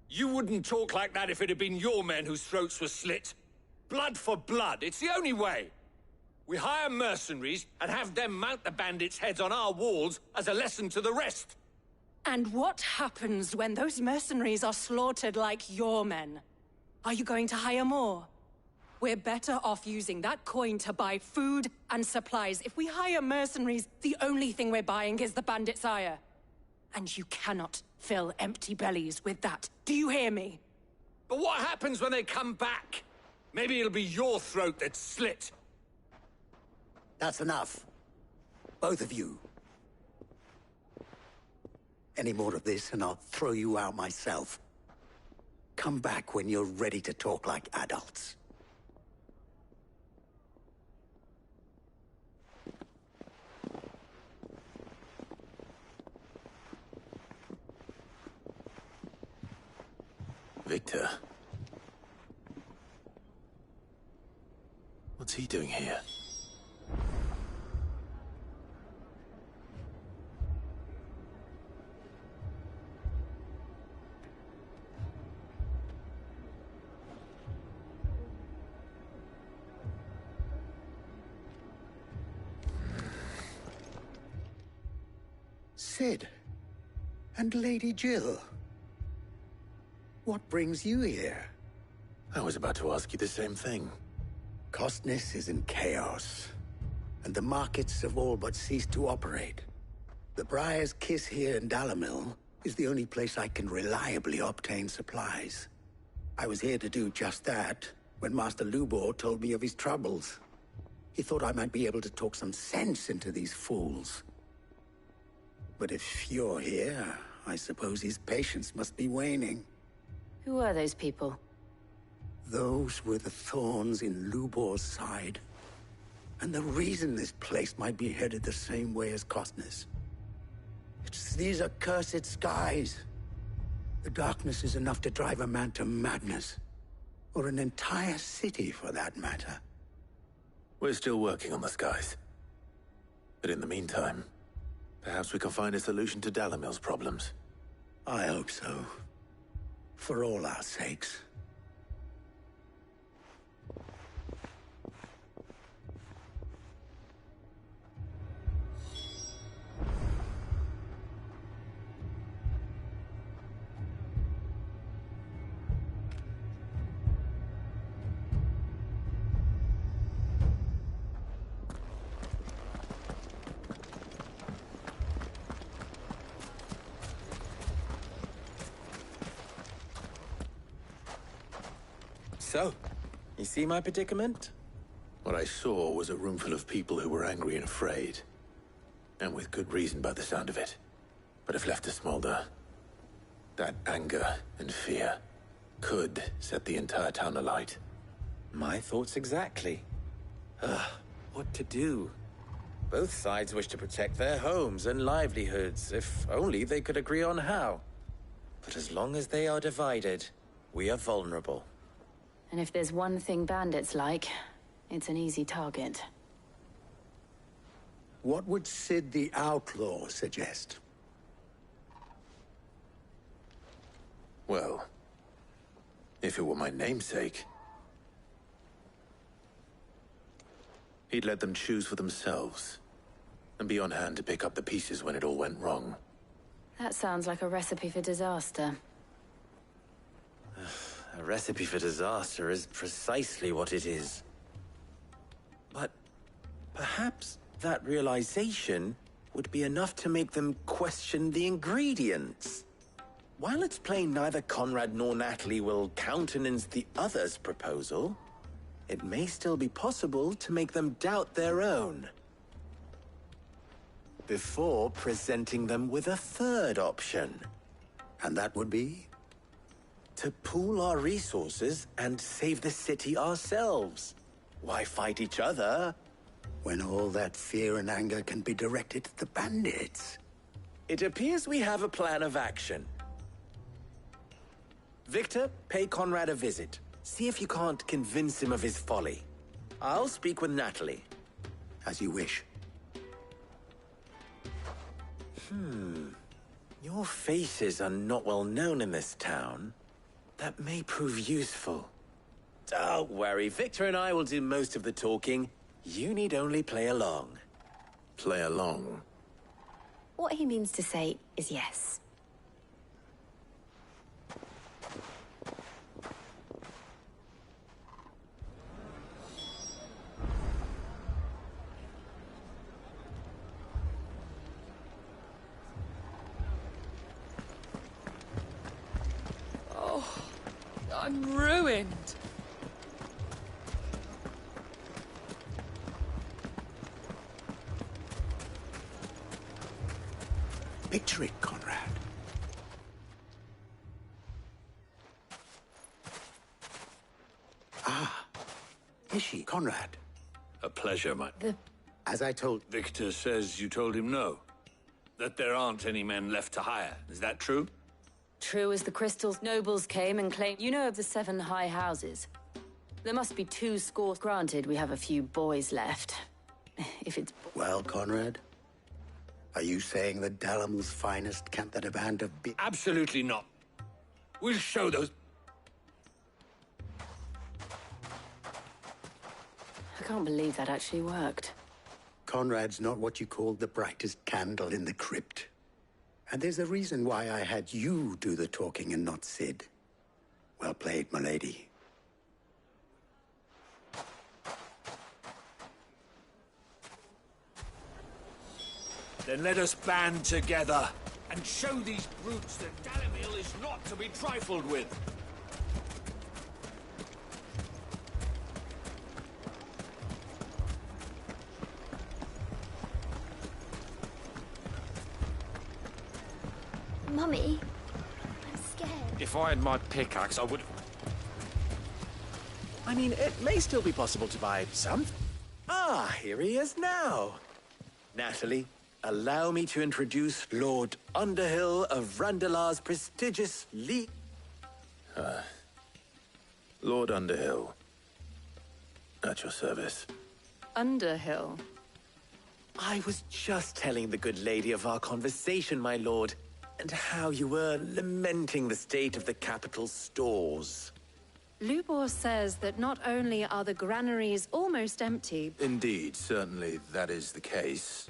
You wouldn't talk like that if it had been your men whose throats were slit. Blood for blood, it's the only way. We hire mercenaries and have them mount the bandits' heads on our walls as a lesson to the rest. And what happens when those mercenaries are slaughtered like your men? Are you going to hire more? We're better off using that coin to buy food and supplies. If we hire mercenaries, the only thing we're buying is the bandits' ire. And you cannot fill empty bellies with that. Do you hear me? But what happens when they come back? Maybe it'll be your throat that's slit. That's enough. Both of you. Any more of this and I'll throw you out myself. Come back when you're ready to talk like adults. Victor. What's he doing here? Sid. And Lady Jill. What brings you here? I was about to ask you the same thing. Costness is in chaos, and the markets have all but ceased to operate. The Briar's Kiss here in Dalimil is the only place I can reliably obtain supplies. I was here to do just that when Master Lubor told me of his troubles. He thought I might be able to talk some sense into these fools. But if you're here, I suppose his patience must be waning. Who are those people? Those were the thorns in Lubor's side. And the reason this place might be headed the same way as Costness. It's these accursed skies. The darkness is enough to drive a man to madness. Or an entire city, for that matter. We're still working on the skies. But in the meantime, perhaps we can find a solution to Dalimil's problems. I hope so. For all our sakes. So, you see my predicament? What I saw was a room full of people who were angry and afraid. And with good reason by the sound of it. But if left to smolder, that anger and fear could set the entire town alight. My thoughts exactly. What to do? Both sides wish to protect their homes and livelihoods, if only they could agree on how. But as long as they are divided, we are vulnerable. And if there's one thing bandits like, it's an easy target. What would Sid the Outlaw suggest? Well, if it were my namesake, he'd let them choose for themselves, and be on hand to pick up the pieces when it all went wrong. That sounds like a recipe for disaster. A recipe for disaster is precisely what it is. But perhaps that realization would be enough to make them question the ingredients. While it's plain neither Conrad nor Natalie will countenance the other's proposal, it may still be possible to make them doubt their own. Before presenting them with a third option. And that would be? To pool our resources and save the city ourselves. Why fight each other? When all that fear and anger can be directed at the bandits. It appears we have a plan of action. Victor, pay Conrad a visit. See if you can't convince him of his folly. I'll speak with Natalie. As you wish. Your faces are not well known in this town. That may prove useful. Don't worry, Victor and I will do most of the talking. You need only play along. Play along? What he means to say is yes. Oh, I'm ruined. Picture it, Conrad. Is she, Conrad? A pleasure, As I told... Victor says you told him no. That there aren't any men left to hire. Is that true? True as the crystals. Nobles came and claimed... You know of the 7 high houses? There must be 2 scores. Granted, we have a few boys left. If it's... Well, Conrad? Are you saying that Dalamel's finest can't let a band of Absolutely not. We'll show those... I can't believe that actually worked. Conrad's not what you call the brightest candle in the crypt. And there's a reason why I had you do the talking and not Sid. Well played, milady. Then let us band together and show these brutes that Dalimil is not to be trifled with. Mummy, I'm scared. If I had my pickaxe, I would... I mean, it may still be possible to buy some. Ah, here he is now. Natalie, allow me to introduce Lord Underhill of Randalar's prestigious Lord Underhill. At your service. Underhill? I was just telling the good lady of our conversation, my lord, and how you were lamenting the state of the capital stores. Lubor says that not only are the granaries almost empty... Indeed, certainly that is the case.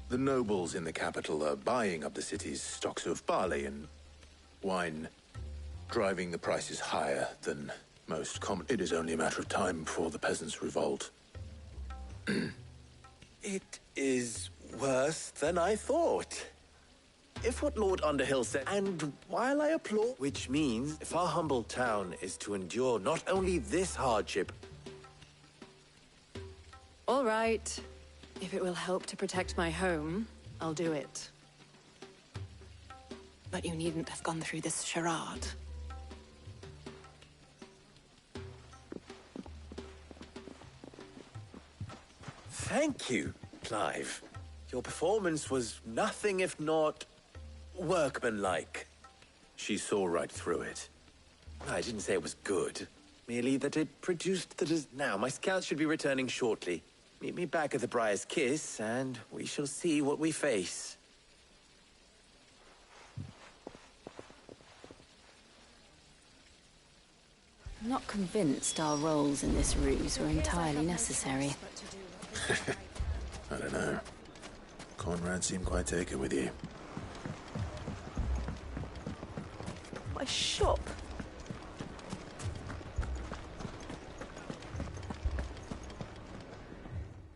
The nobles in the capital are buying up the city's stocks of barley and wine, driving the prices higher than most common. It is only a matter of time before the peasants revolt. It is worse than I thought. If what Lord Underhill said, and while I applaud, which means if our humble town is to endure not only this hardship... All right. If it will help to protect my home, I'll do it. But you needn't have gone through this charade. Thank you, Clive. Your performance was nothing if not workmanlike. She saw right through it. I didn't say it was good. Merely that it produced the... Now, my scouts should be returning shortly. Meet me back at the Briar's Kiss, and we shall see what we face. I'm not convinced our roles in this ruse were entirely necessary. I don't know. Conrad seemed quite taken with you. My shop?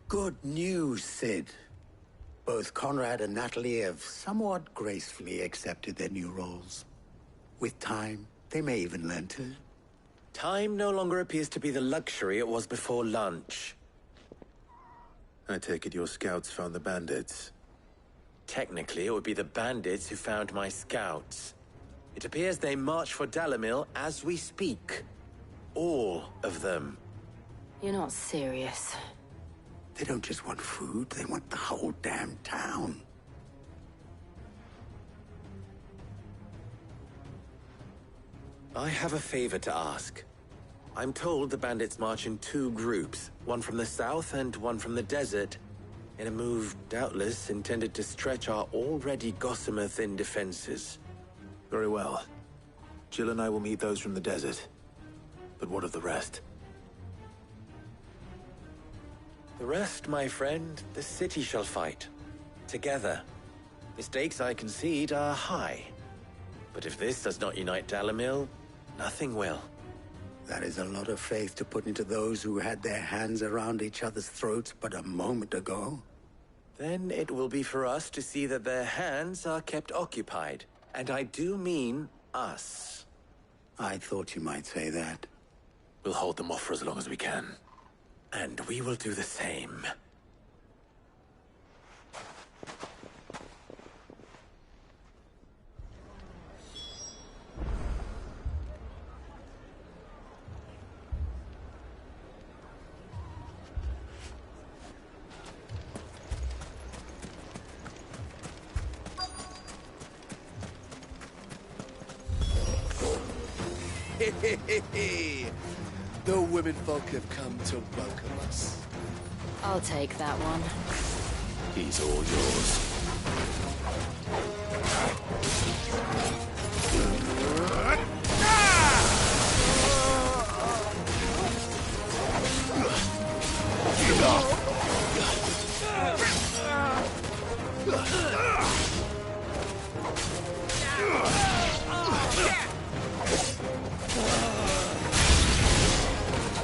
Good news, Sid. Both Conrad and Natalie have somewhat gracefully accepted their new roles. With time, they may even learn to. Time no longer appears to be the luxury it was before lunch. I take it your scouts found the bandits. Technically, it would be the bandits who found my scouts. It appears they march for Dalimil as we speak. All of them. You're not serious. They don't just want food, they want the whole damn town. I have a favor to ask. I'm told the bandits march in 2 groups, one from the south and one from the desert, in a move doubtless intended to stretch our already gossamer-thin defenses. Very well. Jill and I will meet those from the desert. But what of the rest? The rest, my friend, the city shall fight. Together. Mistakes, I concede, are high. But if this does not unite Dalimil, nothing will. That is a lot of faith to put into those who had their hands around each other's throats but a moment ago. Then it will be for us to see that their hands are kept occupied. And I do mean us. I thought you might say that. We'll hold them off for as long as we can. And we will do the same. The women folk have come to welcome us. I'll take that one. He's all yours.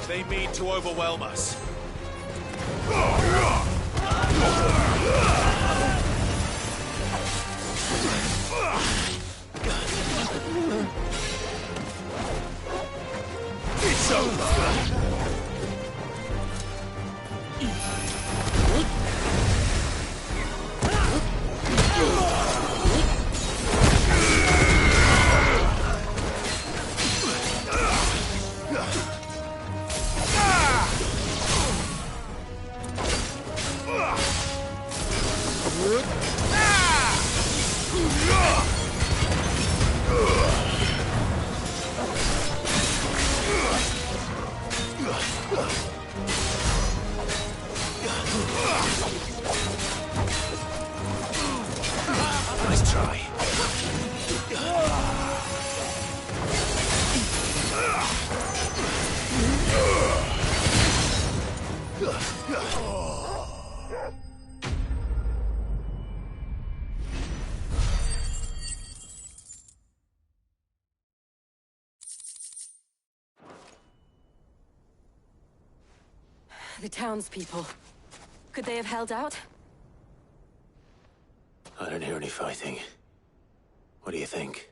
They mean to overwhelm us. It's over. Nice try. The townspeople. Could they have held out? I don't hear any fighting. What do you think?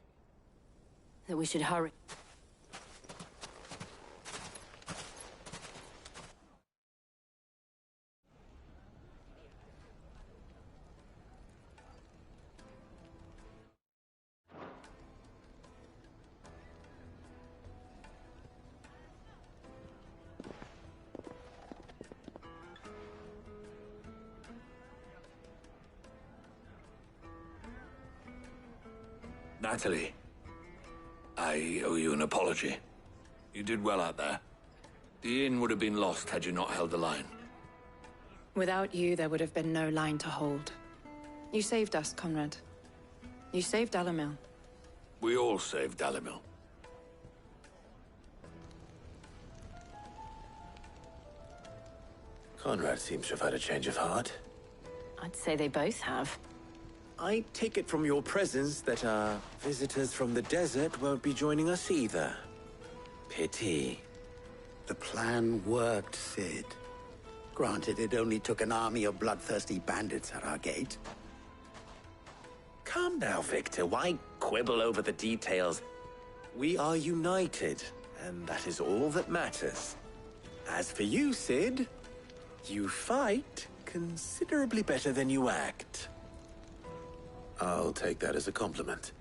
That we should hurry. Natalie, I owe you an apology. You did well out there. The inn would have been lost had you not held the line. Without you, there would have been no line to hold. You saved us, Conrad. You saved Dalimil. We all saved Dalimil. Conrad seems to have had a change of heart. I'd say they both have. I take it from your presence that our visitors from the desert won't be joining us either. Pity. The plan worked, Sid. Granted, it only took an army of bloodthirsty bandits at our gate. Calm now, Victor. Why quibble over the details? We are united, and that is all that matters. As for you, Sid, you fight considerably better than you act. I'll take that as a compliment.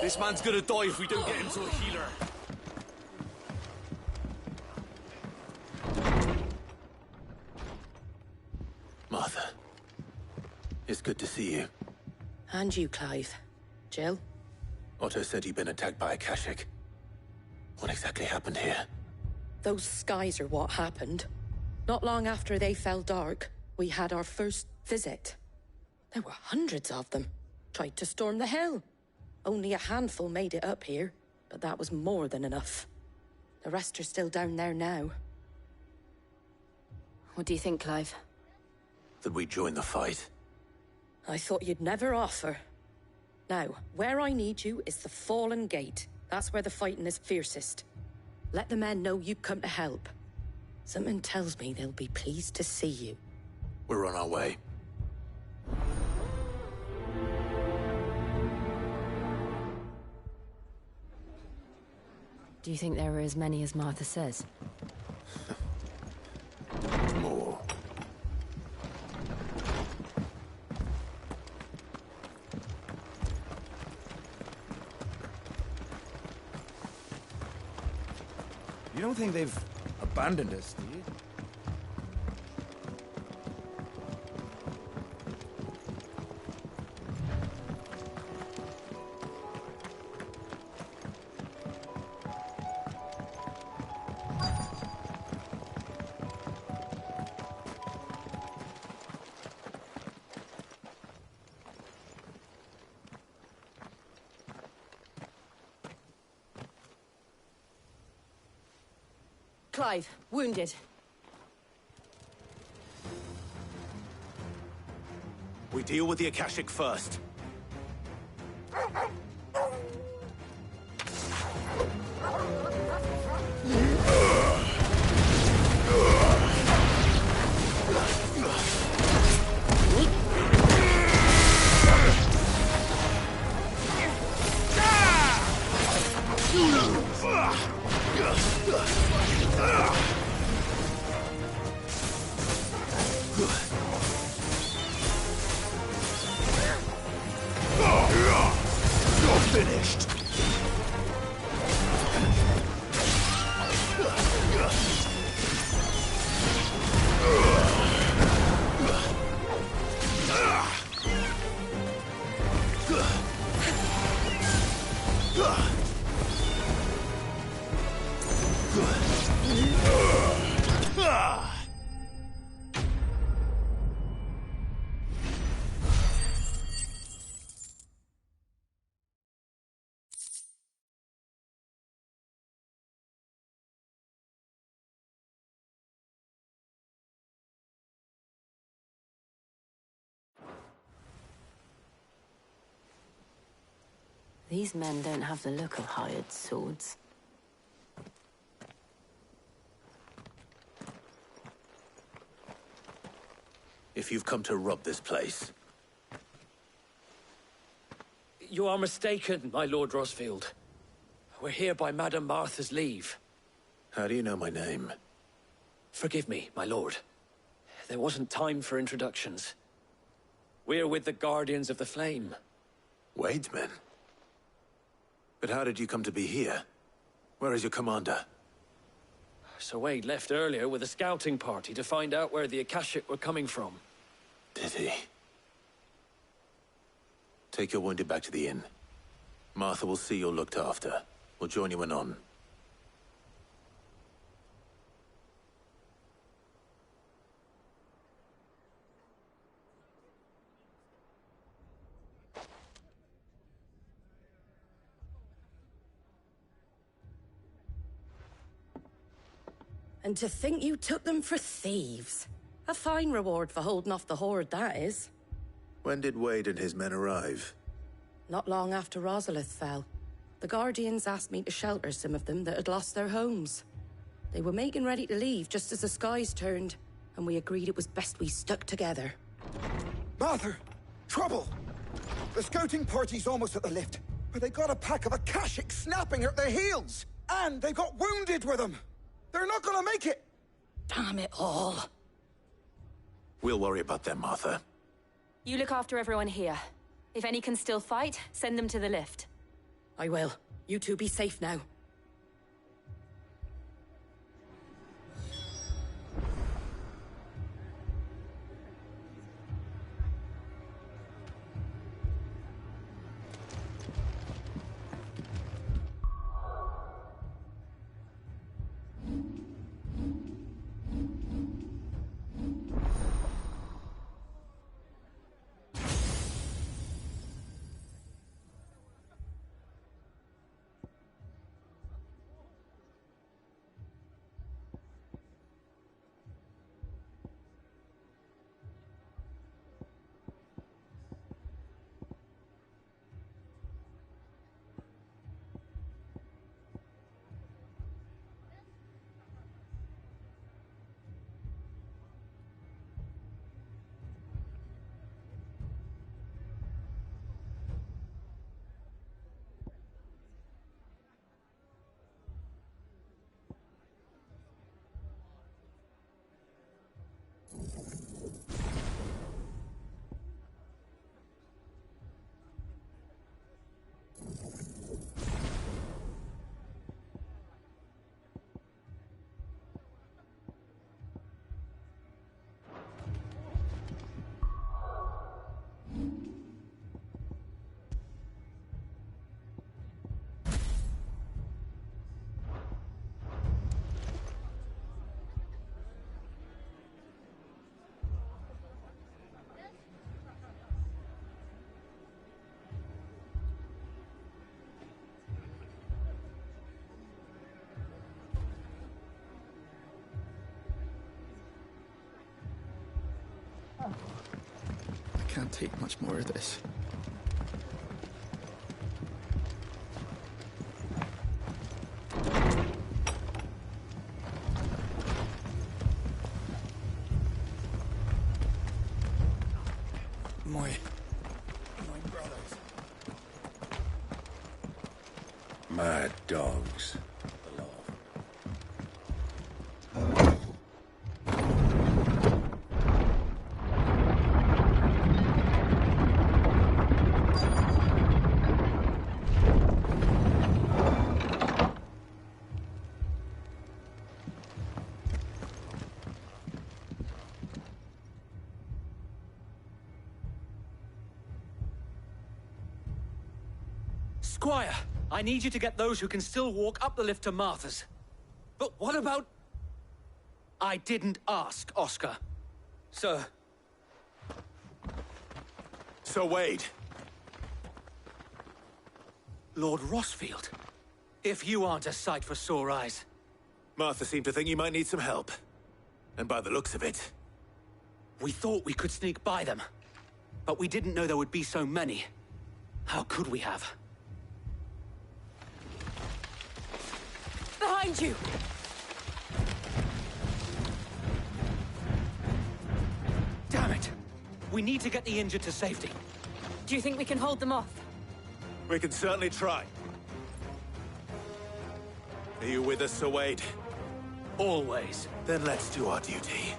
This man's gonna die if we don't get him to a healer. Martha, it's good to see you. And you, Clive. Jill? Otto said you'd been attacked by a Kashik. What exactly happened here? Those skies are what happened. Not long after they fell dark, we had our first visit. There were hundreds of them. Tried to storm the hill. Only a handful made it up here, but that was more than enough. The rest are still down there now. What do you think, Clive? That we join the fight? I thought you'd never offer. Now, where I need you is the Fallen Gate. That's where the fighting is fiercest. Let the men know you've come to help. Something tells me they'll be pleased to see you. We're on our way. Do you think there are as many as Martha says? More. You don't think they've abandoned us, do you? Clive, wounded. We deal with the Akashic first. You're finished. These men don't have the look of hired swords. If you've come to rob this place, You are mistaken, my Lord Rosfield. We're here by Madame Martha's leave. how do you know my name? Forgive me, my lord. There wasn't time for introductions. We're with the Guardians of the Flame. Wade's men? But how did you come to be here? Where is your commander? Sir Wade left earlier with a scouting party to find out where the Akashic were coming from. Did he? Take your wounded back to the inn. Martha will see you're looked after. We'll join you anon. And to think you took them for thieves. A fine reward for holding off the horde, that is. When did Wade and his men arrive? Not long after Rosalith fell. The Guardians asked me to shelter some of them that had lost their homes. They were making ready to leave just as the skies turned, and we agreed it was best we stuck together. Martha! Trouble! The scouting party's almost at the lift, but they got a pack of Akashic snapping at their heels! And they got wounded with them! They're not gonna make it! Damn it all. We'll worry about them, Martha. You look after everyone here. If any can still fight, send them to the lift. I will. You two be safe now. take much more of this. My brothers. Mad dogs. Squire, I need you to get those who can still walk up the lift to Martha's. But what about... I didn't ask, Oscar. Sir. Sir Wade. Lord Rossfield. If you aren't a sight for sore eyes. Martha seemed to think you might need some help. And by the looks of it... We thought we could sneak by them. But we didn't know there would be so many. How could we have? Behind you! Damn it! We need to get the injured to safety. Do you think we can hold them off? We can certainly try. Are you with us, Sir Wade? Always. Then let's do our duty.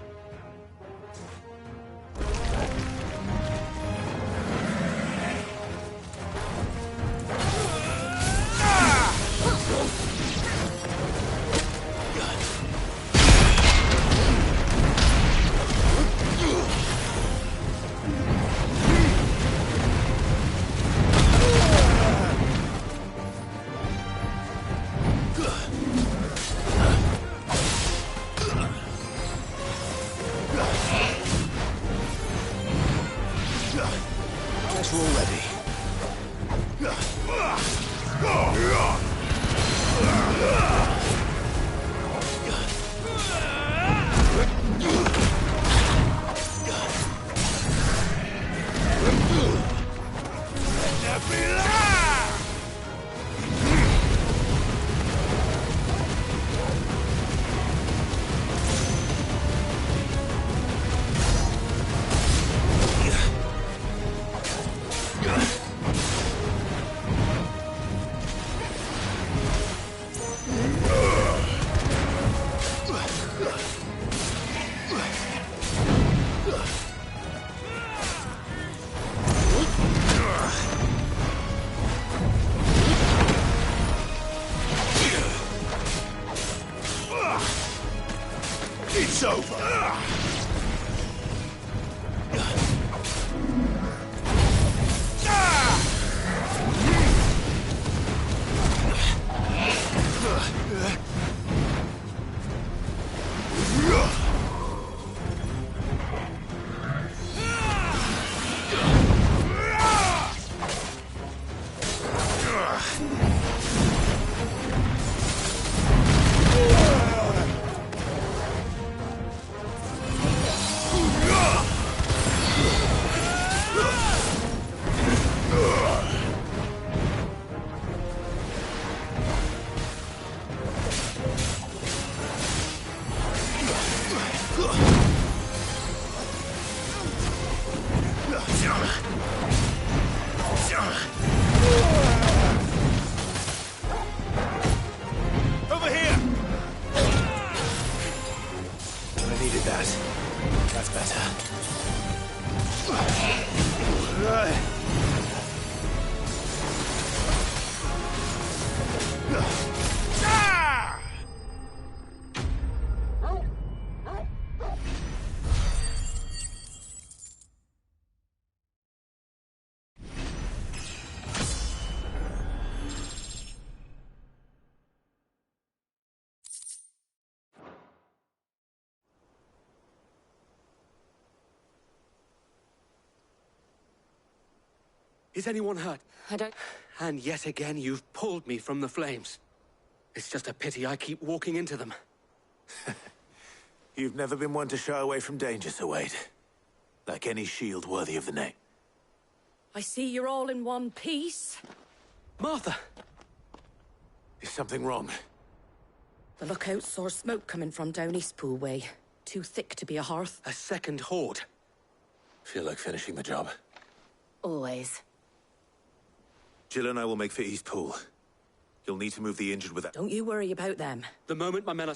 Guess we're all ready. It's over. Over here! I needed that. That's better. Is anyone hurt? I don't... And yet again, you've pulled me from the flames. It's just a pity I keep walking into them. You've never been one to shy away from danger, Sir Wade. Like any shield worthy of the name. I see you're all in one piece. Martha! Is something wrong? The lookout saw smoke coming from down Eastpool way. Too thick to be a hearth. A second horde. Feel like finishing the job. Always. Jill and I will make for Eastpool. You'll need to move the injured with that. Don't you worry about them. The moment my men are...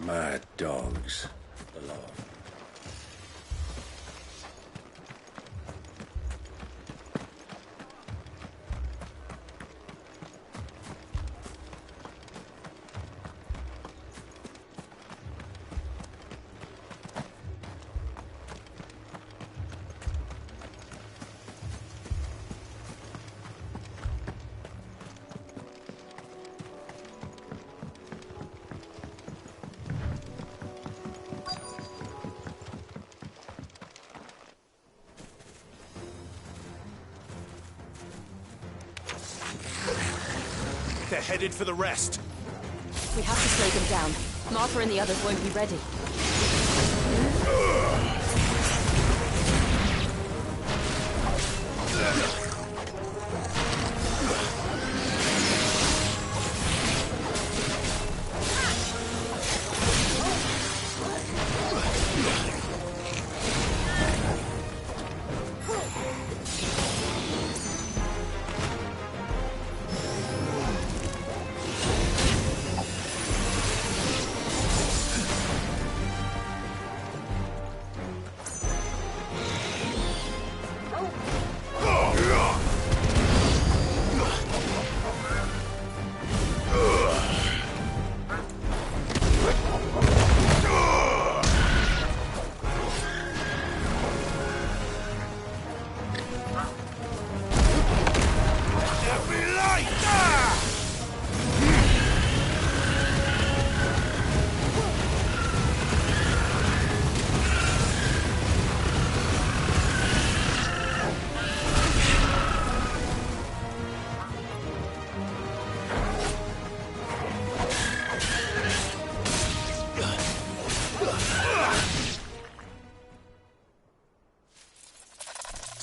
Mad dogs below. They're headed for the rest. We have to slow them down. Martha and the others won't be ready.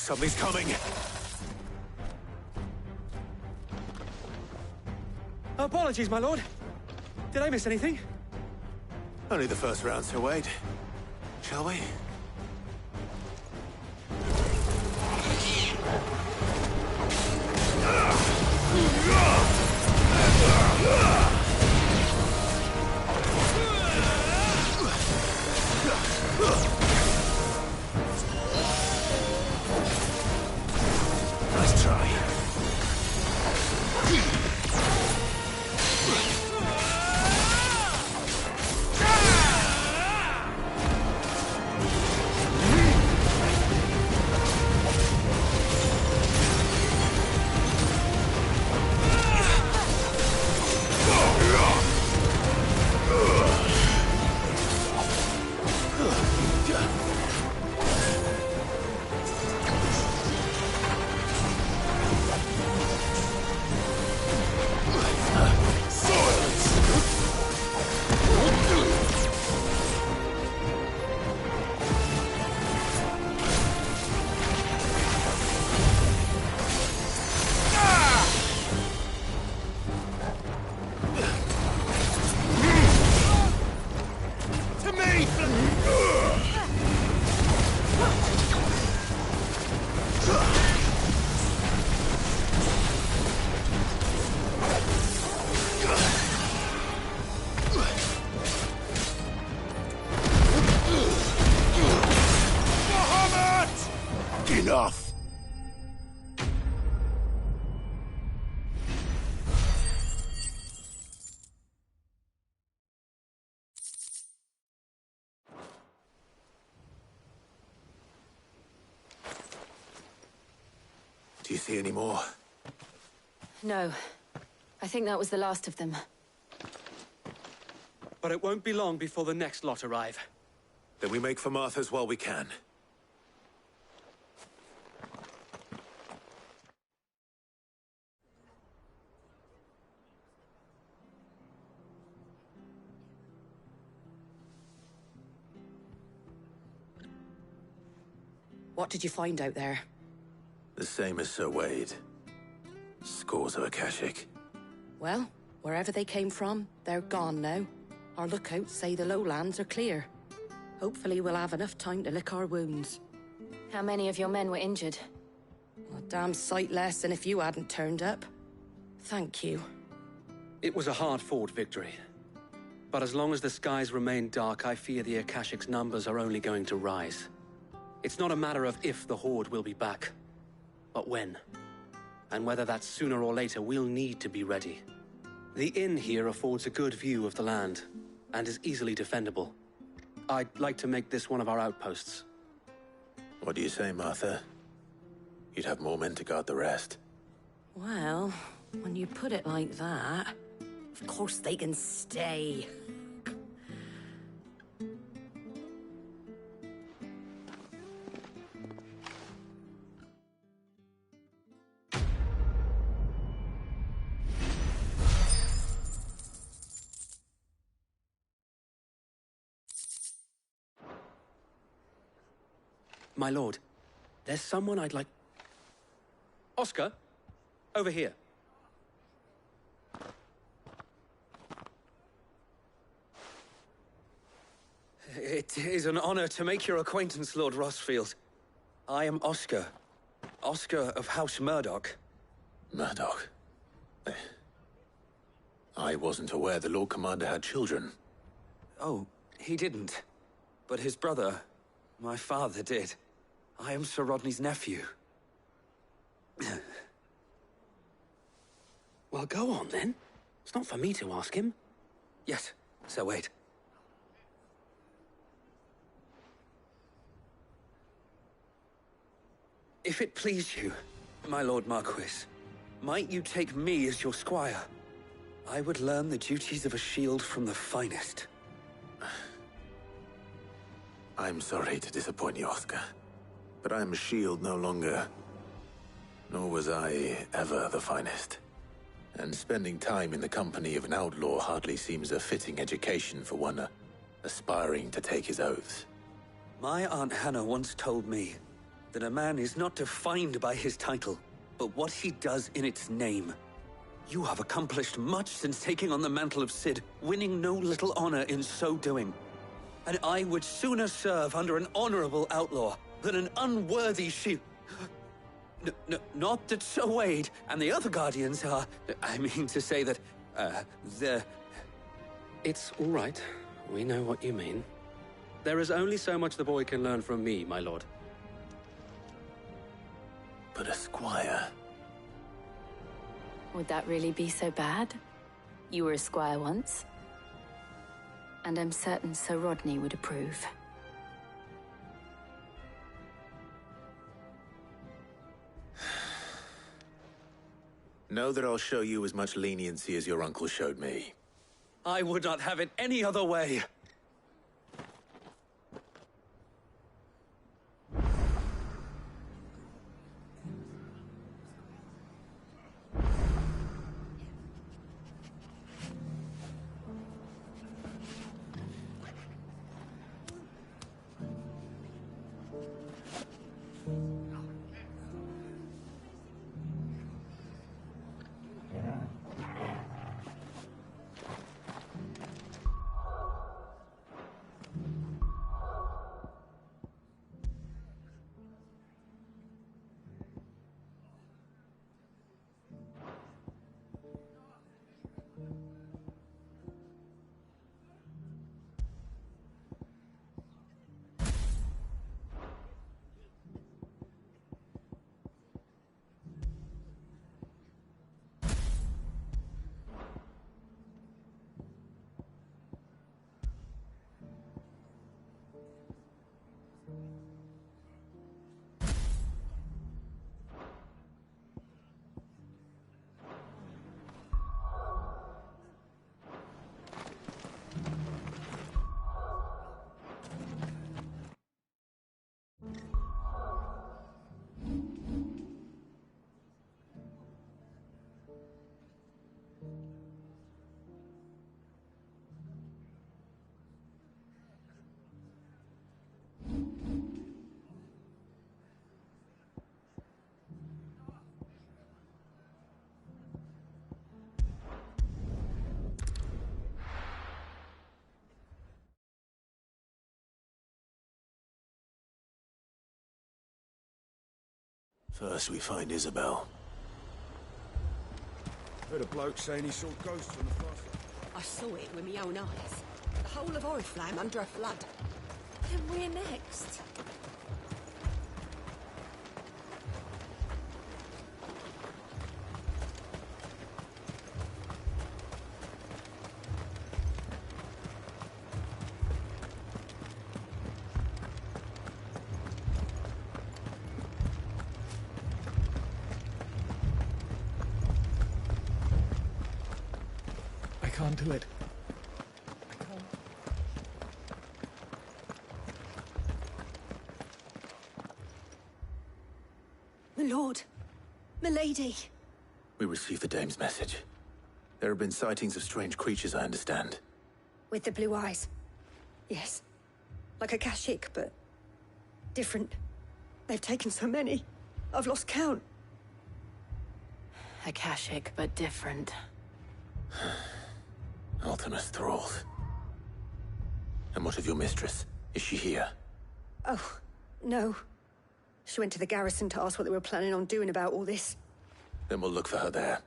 Something's coming. Apologies, my lord. Did I miss anything? Only the first round, so wait. Shall we? Nice try. Do you see any more? No. I think that was the last of them. But it won't be long before the next lot arrive. Then we make for Martha's while we can. What did you find out there? The same as Sir Wade. Scores of Akashic. Well, wherever they came from, they're gone now. Our lookouts say the lowlands are clear. Hopefully we'll have enough time to lick our wounds. How many of your men were injured? A damn sight less than if you hadn't turned up. Thank you. It was a hard-fought victory. But as long as the skies remain dark, I fear the Akashic's numbers are only going to rise. It's not a matter of if the Horde will be back, but when. And whether that's sooner or later, we'll need to be ready. The inn here affords a good view of the land, and is easily defendable. I'd like to make this one of our outposts. What do you say, Martha? You'd have more men to guard the rest. Well, when you put it like that, of course they can stay. My lord, there's someone I'd like... Oscar, over here. It is an honor to make your acquaintance, Lord Rossfield. I am Oscar. Oscar of House Murdoch. Murdoch? I wasn't aware the Lord Commander had children. Oh, he didn't. But his brother, my father, did. I am Sir Rodney's nephew. Well, go on, then. It's not for me to ask him. Yes, Sir Wade. If it please you, my Lord Marquis, might you take me as your squire? I would learn the duties of a shield from the finest. I'm sorry to disappoint you, Oscar. But I'm a shield no longer. Nor was I ever the finest. And spending time in the company of an outlaw hardly seems a fitting education for one aspiring to take his oaths. My Aunt Hannah once told me that a man is not defined by his title, but what he does in its name. You have accomplished much since taking on the mantle of Cid, winning no little honor in so doing. And I would sooner serve under an honorable outlaw than an unworthy shield. Not that Sir Wade and the other Guardians are... I mean to say that, they're... It's all right. We know what you mean. There is only so much the boy can learn from me, my lord. But a squire... Would that really be so bad? You were a squire once. And I'm certain Sir Rodney would approve. Know that I'll show you as much leniency as your uncle showed me. I would not have it any other way. First we find Isabel. Heard a bloke saying he saw ghosts on the fast. I saw it with my own eyes. The whole of Oriflamme under a flood. Then we're next. I can't do it. My lord. My lady. We received the dame's message. There have been sightings of strange creatures, I understand. With the blue eyes. Yes. Like a Kashik, but different. They've taken so many. I've lost count. Akashic, but different. Ultimus thralls. And what of your mistress? Is she here? Oh, no. She went to the garrison to ask what they were planning on doing about all this. Then we'll look for her there.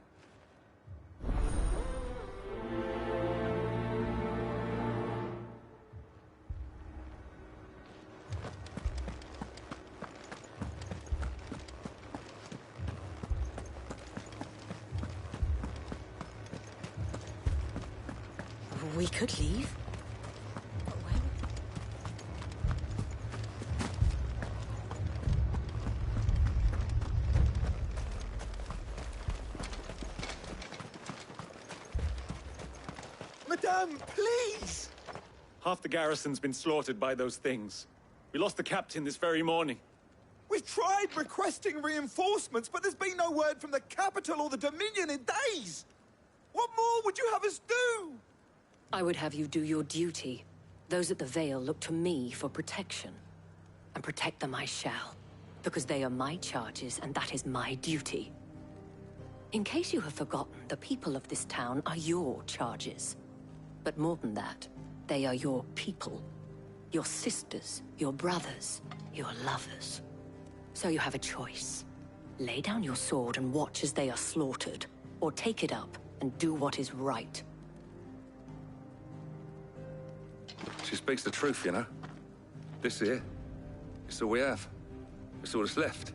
We could leave. Madame, please! Half the garrison's been slaughtered by those things. We lost the captain this very morning. We've tried requesting reinforcements, but there's been no word from the capital or the Dominion in days! What more would you have us do? I would have you do your duty. Those at the Vale look to me for protection. And protect them I shall. Because they are my charges, and that is my duty. In case you have forgotten, the people of this town are your charges. But more than that, they are your people. Your sisters, your brothers, your lovers. So you have a choice. Lay down your sword and watch as they are slaughtered, or take it up and do what is right. She speaks the truth, you know. This here, it's all we have. It's all that's left.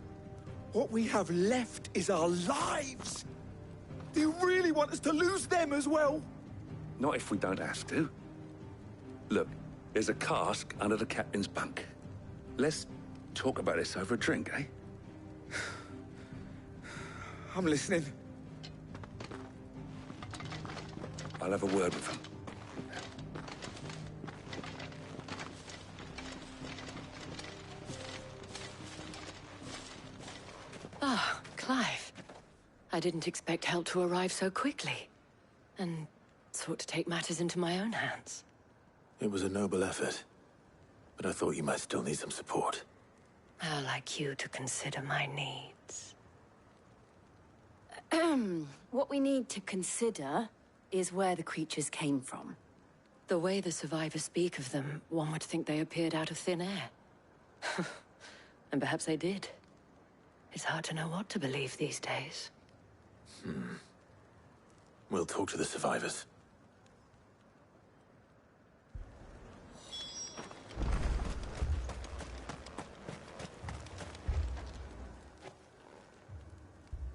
What we have left is our lives! Do you really want us to lose them as well? Not if we don't have to. Look, there's a cask under the captain's bunk. Let's talk about this over a drink, eh? I'm listening. I'll have a word with him. Ah, Clive. I didn't expect help to arrive so quickly. And sought to take matters into my own hands. It was a noble effort. But I thought you might still need some support. How like you to consider my needs. What we need to consider is where the creatures came from. The way the survivors speak of them, one would think they appeared out of thin air. And perhaps they did. It's hard to know what to believe these days. We'll talk to the survivors.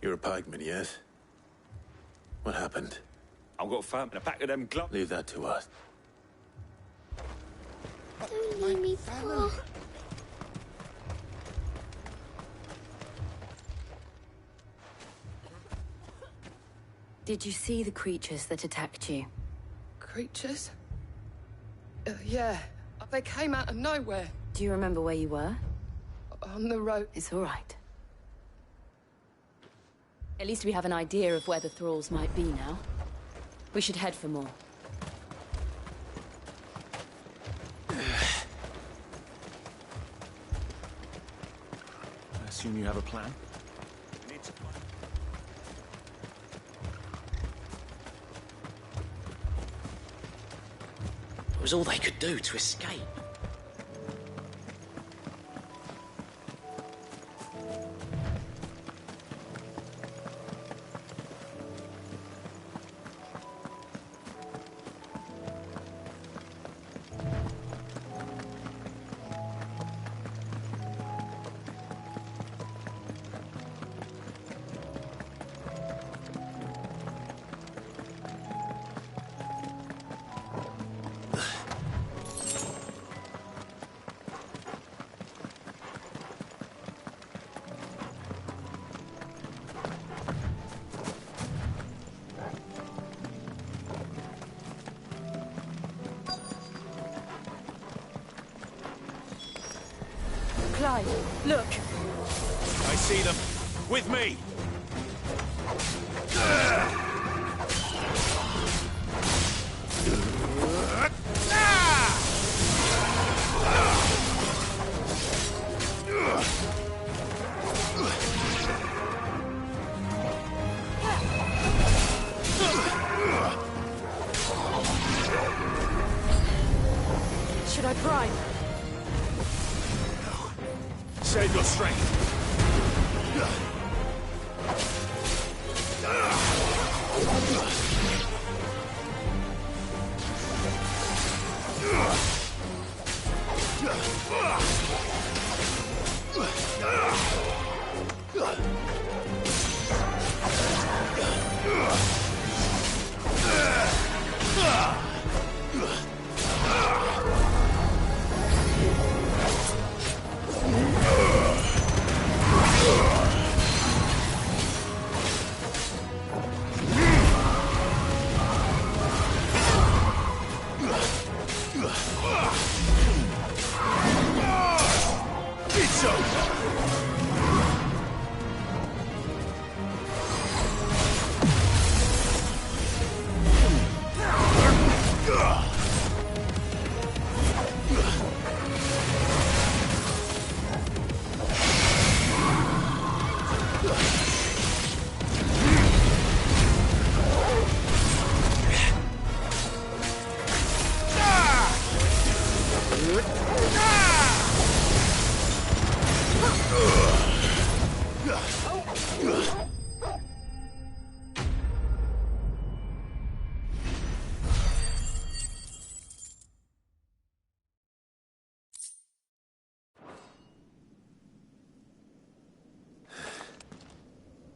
You're a pikeman, yes? What happened? I've got found in a pack of them gloves. Leave that to us. Don't leave me, Paul. Did you see the creatures that attacked you? Creatures? Yeah. They came out of nowhere. Do you remember where you were? On the road. It's all right. At least we have an idea of where the thralls might be now. We should head for more. I assume you have a plan? It was all they could do to escape. Clive, look! I see them. With me! Should I prime? Save your strength. It's over!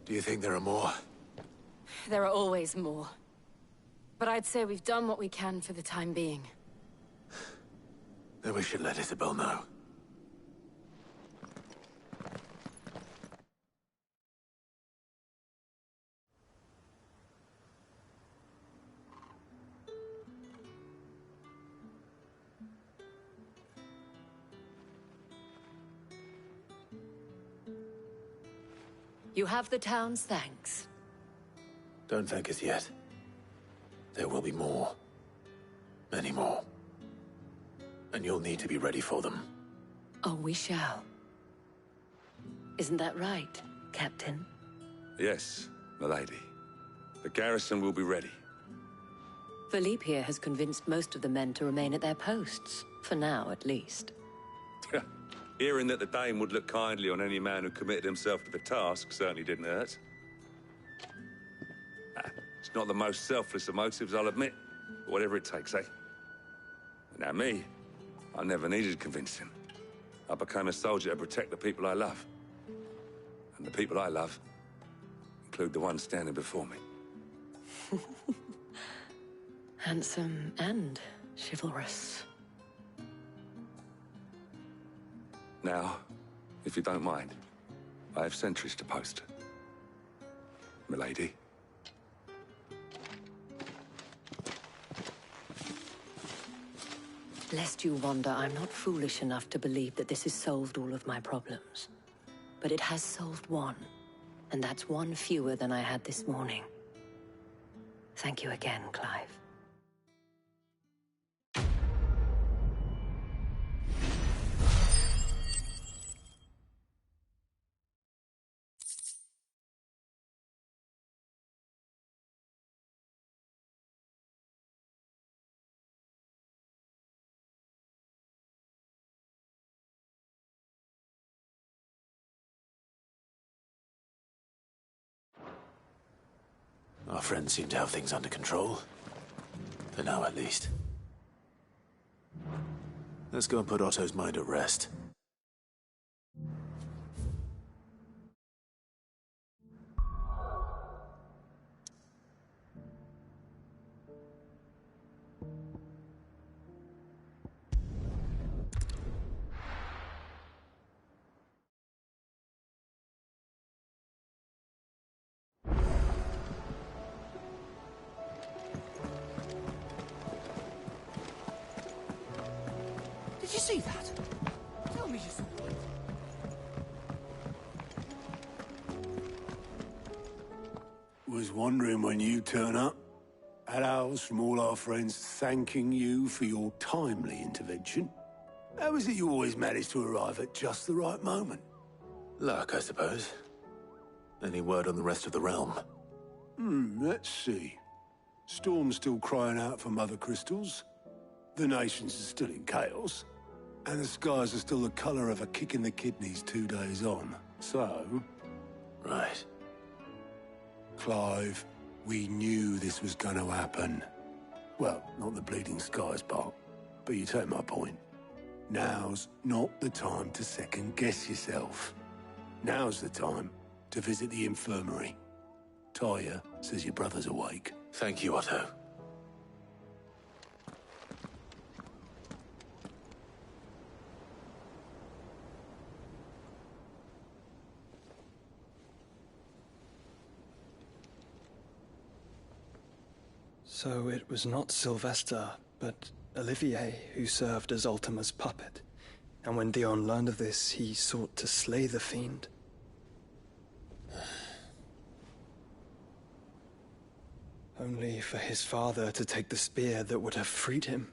Do you think there are more? There are always more. But I'd say we've done what we can for the time being. Then we should let Isabel know. You have the town's thanks. Don't thank us yet. There will be more. Many more. And you'll need to be ready for them. Oh, we shall. Isn't that right, Captain? Yes, milady. The garrison will be ready. Philippe here has convinced most of the men to remain at their posts. For now, at least. Hearing that the Dane would look kindly on any man who committed himself to the task certainly didn't hurt. It's not the most selfless of motives, I'll admit. But whatever it takes, eh? Now me, I never needed convincing. I became a soldier to protect the people I love. And the people I love include the one standing before me. Handsome and chivalrous. Now, if you don't mind, I have sentries to post. Milady. Lest you wonder, I'm not foolish enough to believe that this has solved all of my problems. But it has solved one, and that's one fewer than I had this morning. Thank you again, Clive. Our friends seem to have things under control. For now, at least. Let's go and put Otto's mind at rest. Did you see that? Tell me you saw it. wondering when you'd turn up. Had owls from all our friends thanking you for your timely intervention. How is it you always manage to arrive at just the right moment? Luck, I suppose. Any word on the rest of the realm? Let's see. Storm's still crying out for mother crystals. The nations are still in chaos. And the skies are still the colour of a kick in the kidneys 2 days on. So... Right. Clive, we knew this was going to happen. Well, not the bleeding skies part, but you take my point. Now's not the time to second-guess yourself. Now's the time to visit the infirmary. Talia says your brother's awake. Thank you, Otto. So it was not Sylvester, but Olivier who served as Ultima's puppet. And when Dion learned of this, he sought to slay the fiend. Only for his father to take the spear that would have freed him.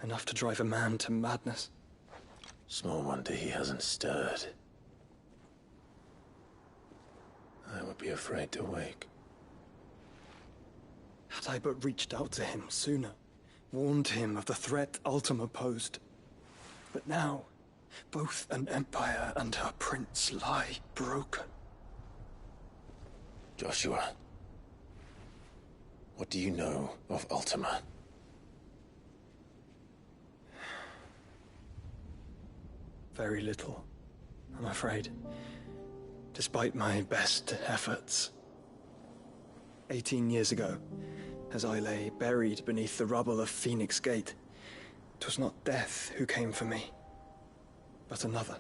Enough to drive a man to madness. Small wonder he hasn't stirred. I would be afraid to wake. Had I but reached out to him sooner, warned him of the threat Ultima posed. But now, both an empire and her prince lie broken. Joshua, what do you know of Ultima? Very little, I'm afraid. Despite my best efforts. 18 years ago, as I lay buried beneath the rubble of Phoenix Gate, 'twas not death who came for me, but another.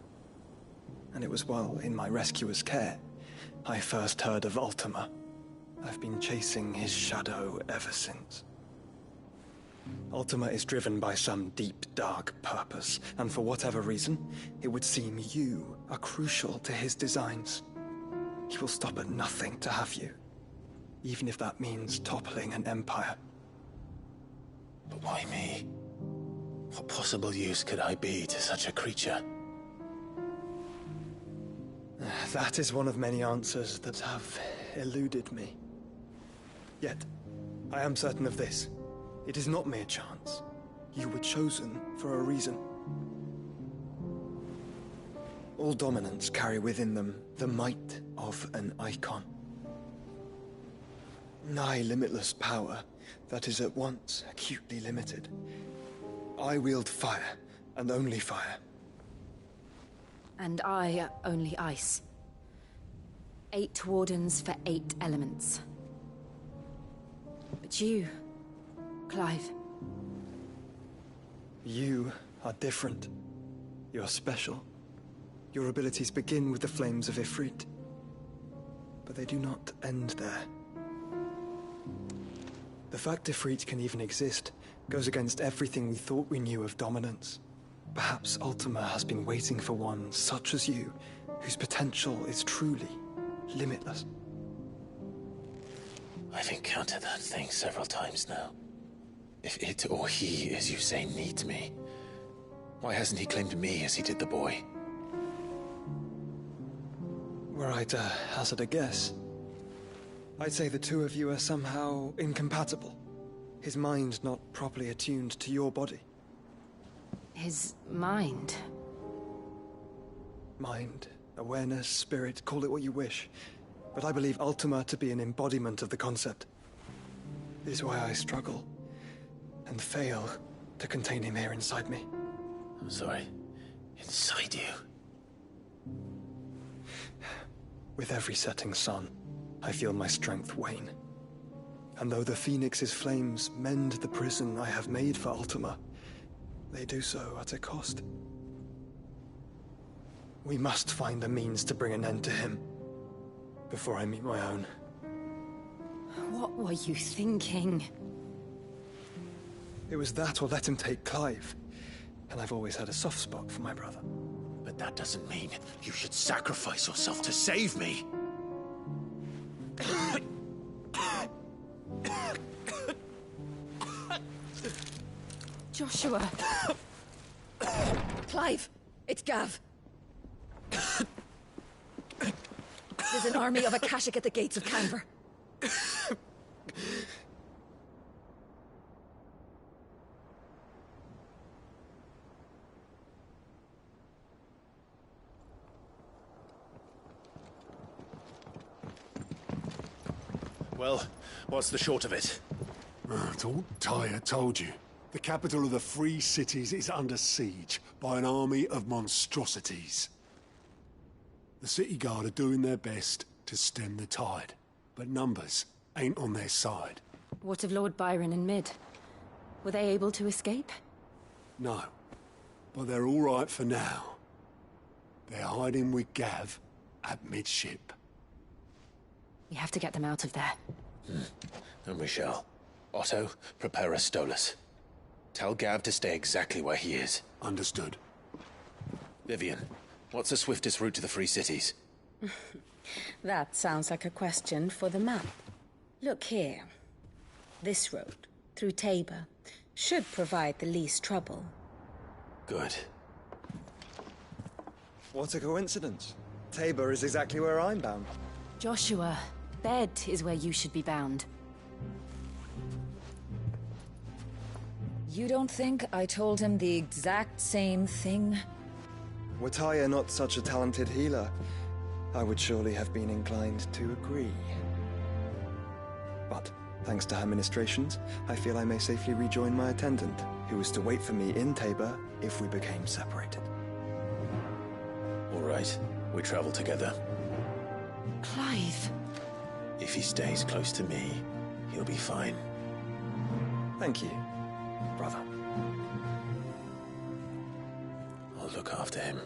And it was while in my rescuer's care I first heard of Ultima. I've been chasing his shadow ever since. Ultima is driven by some deep, dark purpose, and for whatever reason, it would seem you are crucial to his designs. He will stop at nothing to have you, even if that means toppling an empire. But why me? What possible use could I be to such a creature? That is one of many answers that have eluded me. Yet, I am certain of this. It is not mere chance. You were chosen for a reason. All dominants carry within them the might of an icon. Nigh limitless power that is at once acutely limited. I wield fire, and only fire. And I only ice. 8 wardens for 8 elements. But you, Clive. You are different. You're special. Your abilities begin with the flames of Ifrit. But they do not end there. The fact Ifrit can even exist goes against everything we thought we knew of dominance. Perhaps Ultima has been waiting for one such as you, whose potential is truly limitless. I've encountered that thing several times now. If it or he, as you say, needs me, why hasn't he claimed me as he did the boy? Were I to hazard a guess, I'd say the two of you are somehow incompatible. His mind not properly attuned to your body. His mind? Mind, awareness, spirit, call it what you wish. But I believe Ultima to be an embodiment of the concept. This is why I struggle and fail to contain him here inside me. I'm sorry. Inside you? With every setting sun, I feel my strength wane. And though the Phoenix's flames mend the prison I have made for Ultima, they do so at a cost. We must find a means to bring an end to him before I meet my own. What were you thinking? It was that or let him take Clive. And I've always had a soft spot for my brother. But that doesn't mean you should sacrifice yourself to save me. Joshua! Clive! It's Gav! There's an army of Akashic at the gates of Canver. Well, what's the short of it? Thought Tyre told you. The capital of the Free Cities is under siege by an army of monstrosities. The city guard are doing their best to stem the tide, but numbers ain't on their side. What of Lord Byron and Mid? Were they able to escape? No, but they're all right for now. They're hiding with Gav at midship. We have to get them out of there. And we shall. Otto, prepare a Stolas. Tell Gav to stay exactly where he is. Understood. Vivian, what's the swiftest route to the Free Cities? That sounds like a question for the map. Look here. This road, through Tabor, should provide the least trouble. Good. What a coincidence. Tabor is exactly where I'm bound. Joshua, bed is where you should be bound. You don't think I told him the exact same thing? Were Tyre not such a talented healer, I would surely have been inclined to agree. But, thanks to her ministrations, I feel I may safely rejoin my attendant, who was to wait for me in Tabor if we became separated. All right, we travel together. Clive! If he stays close to me, he'll be fine. Thank you, brother. I'll look after him.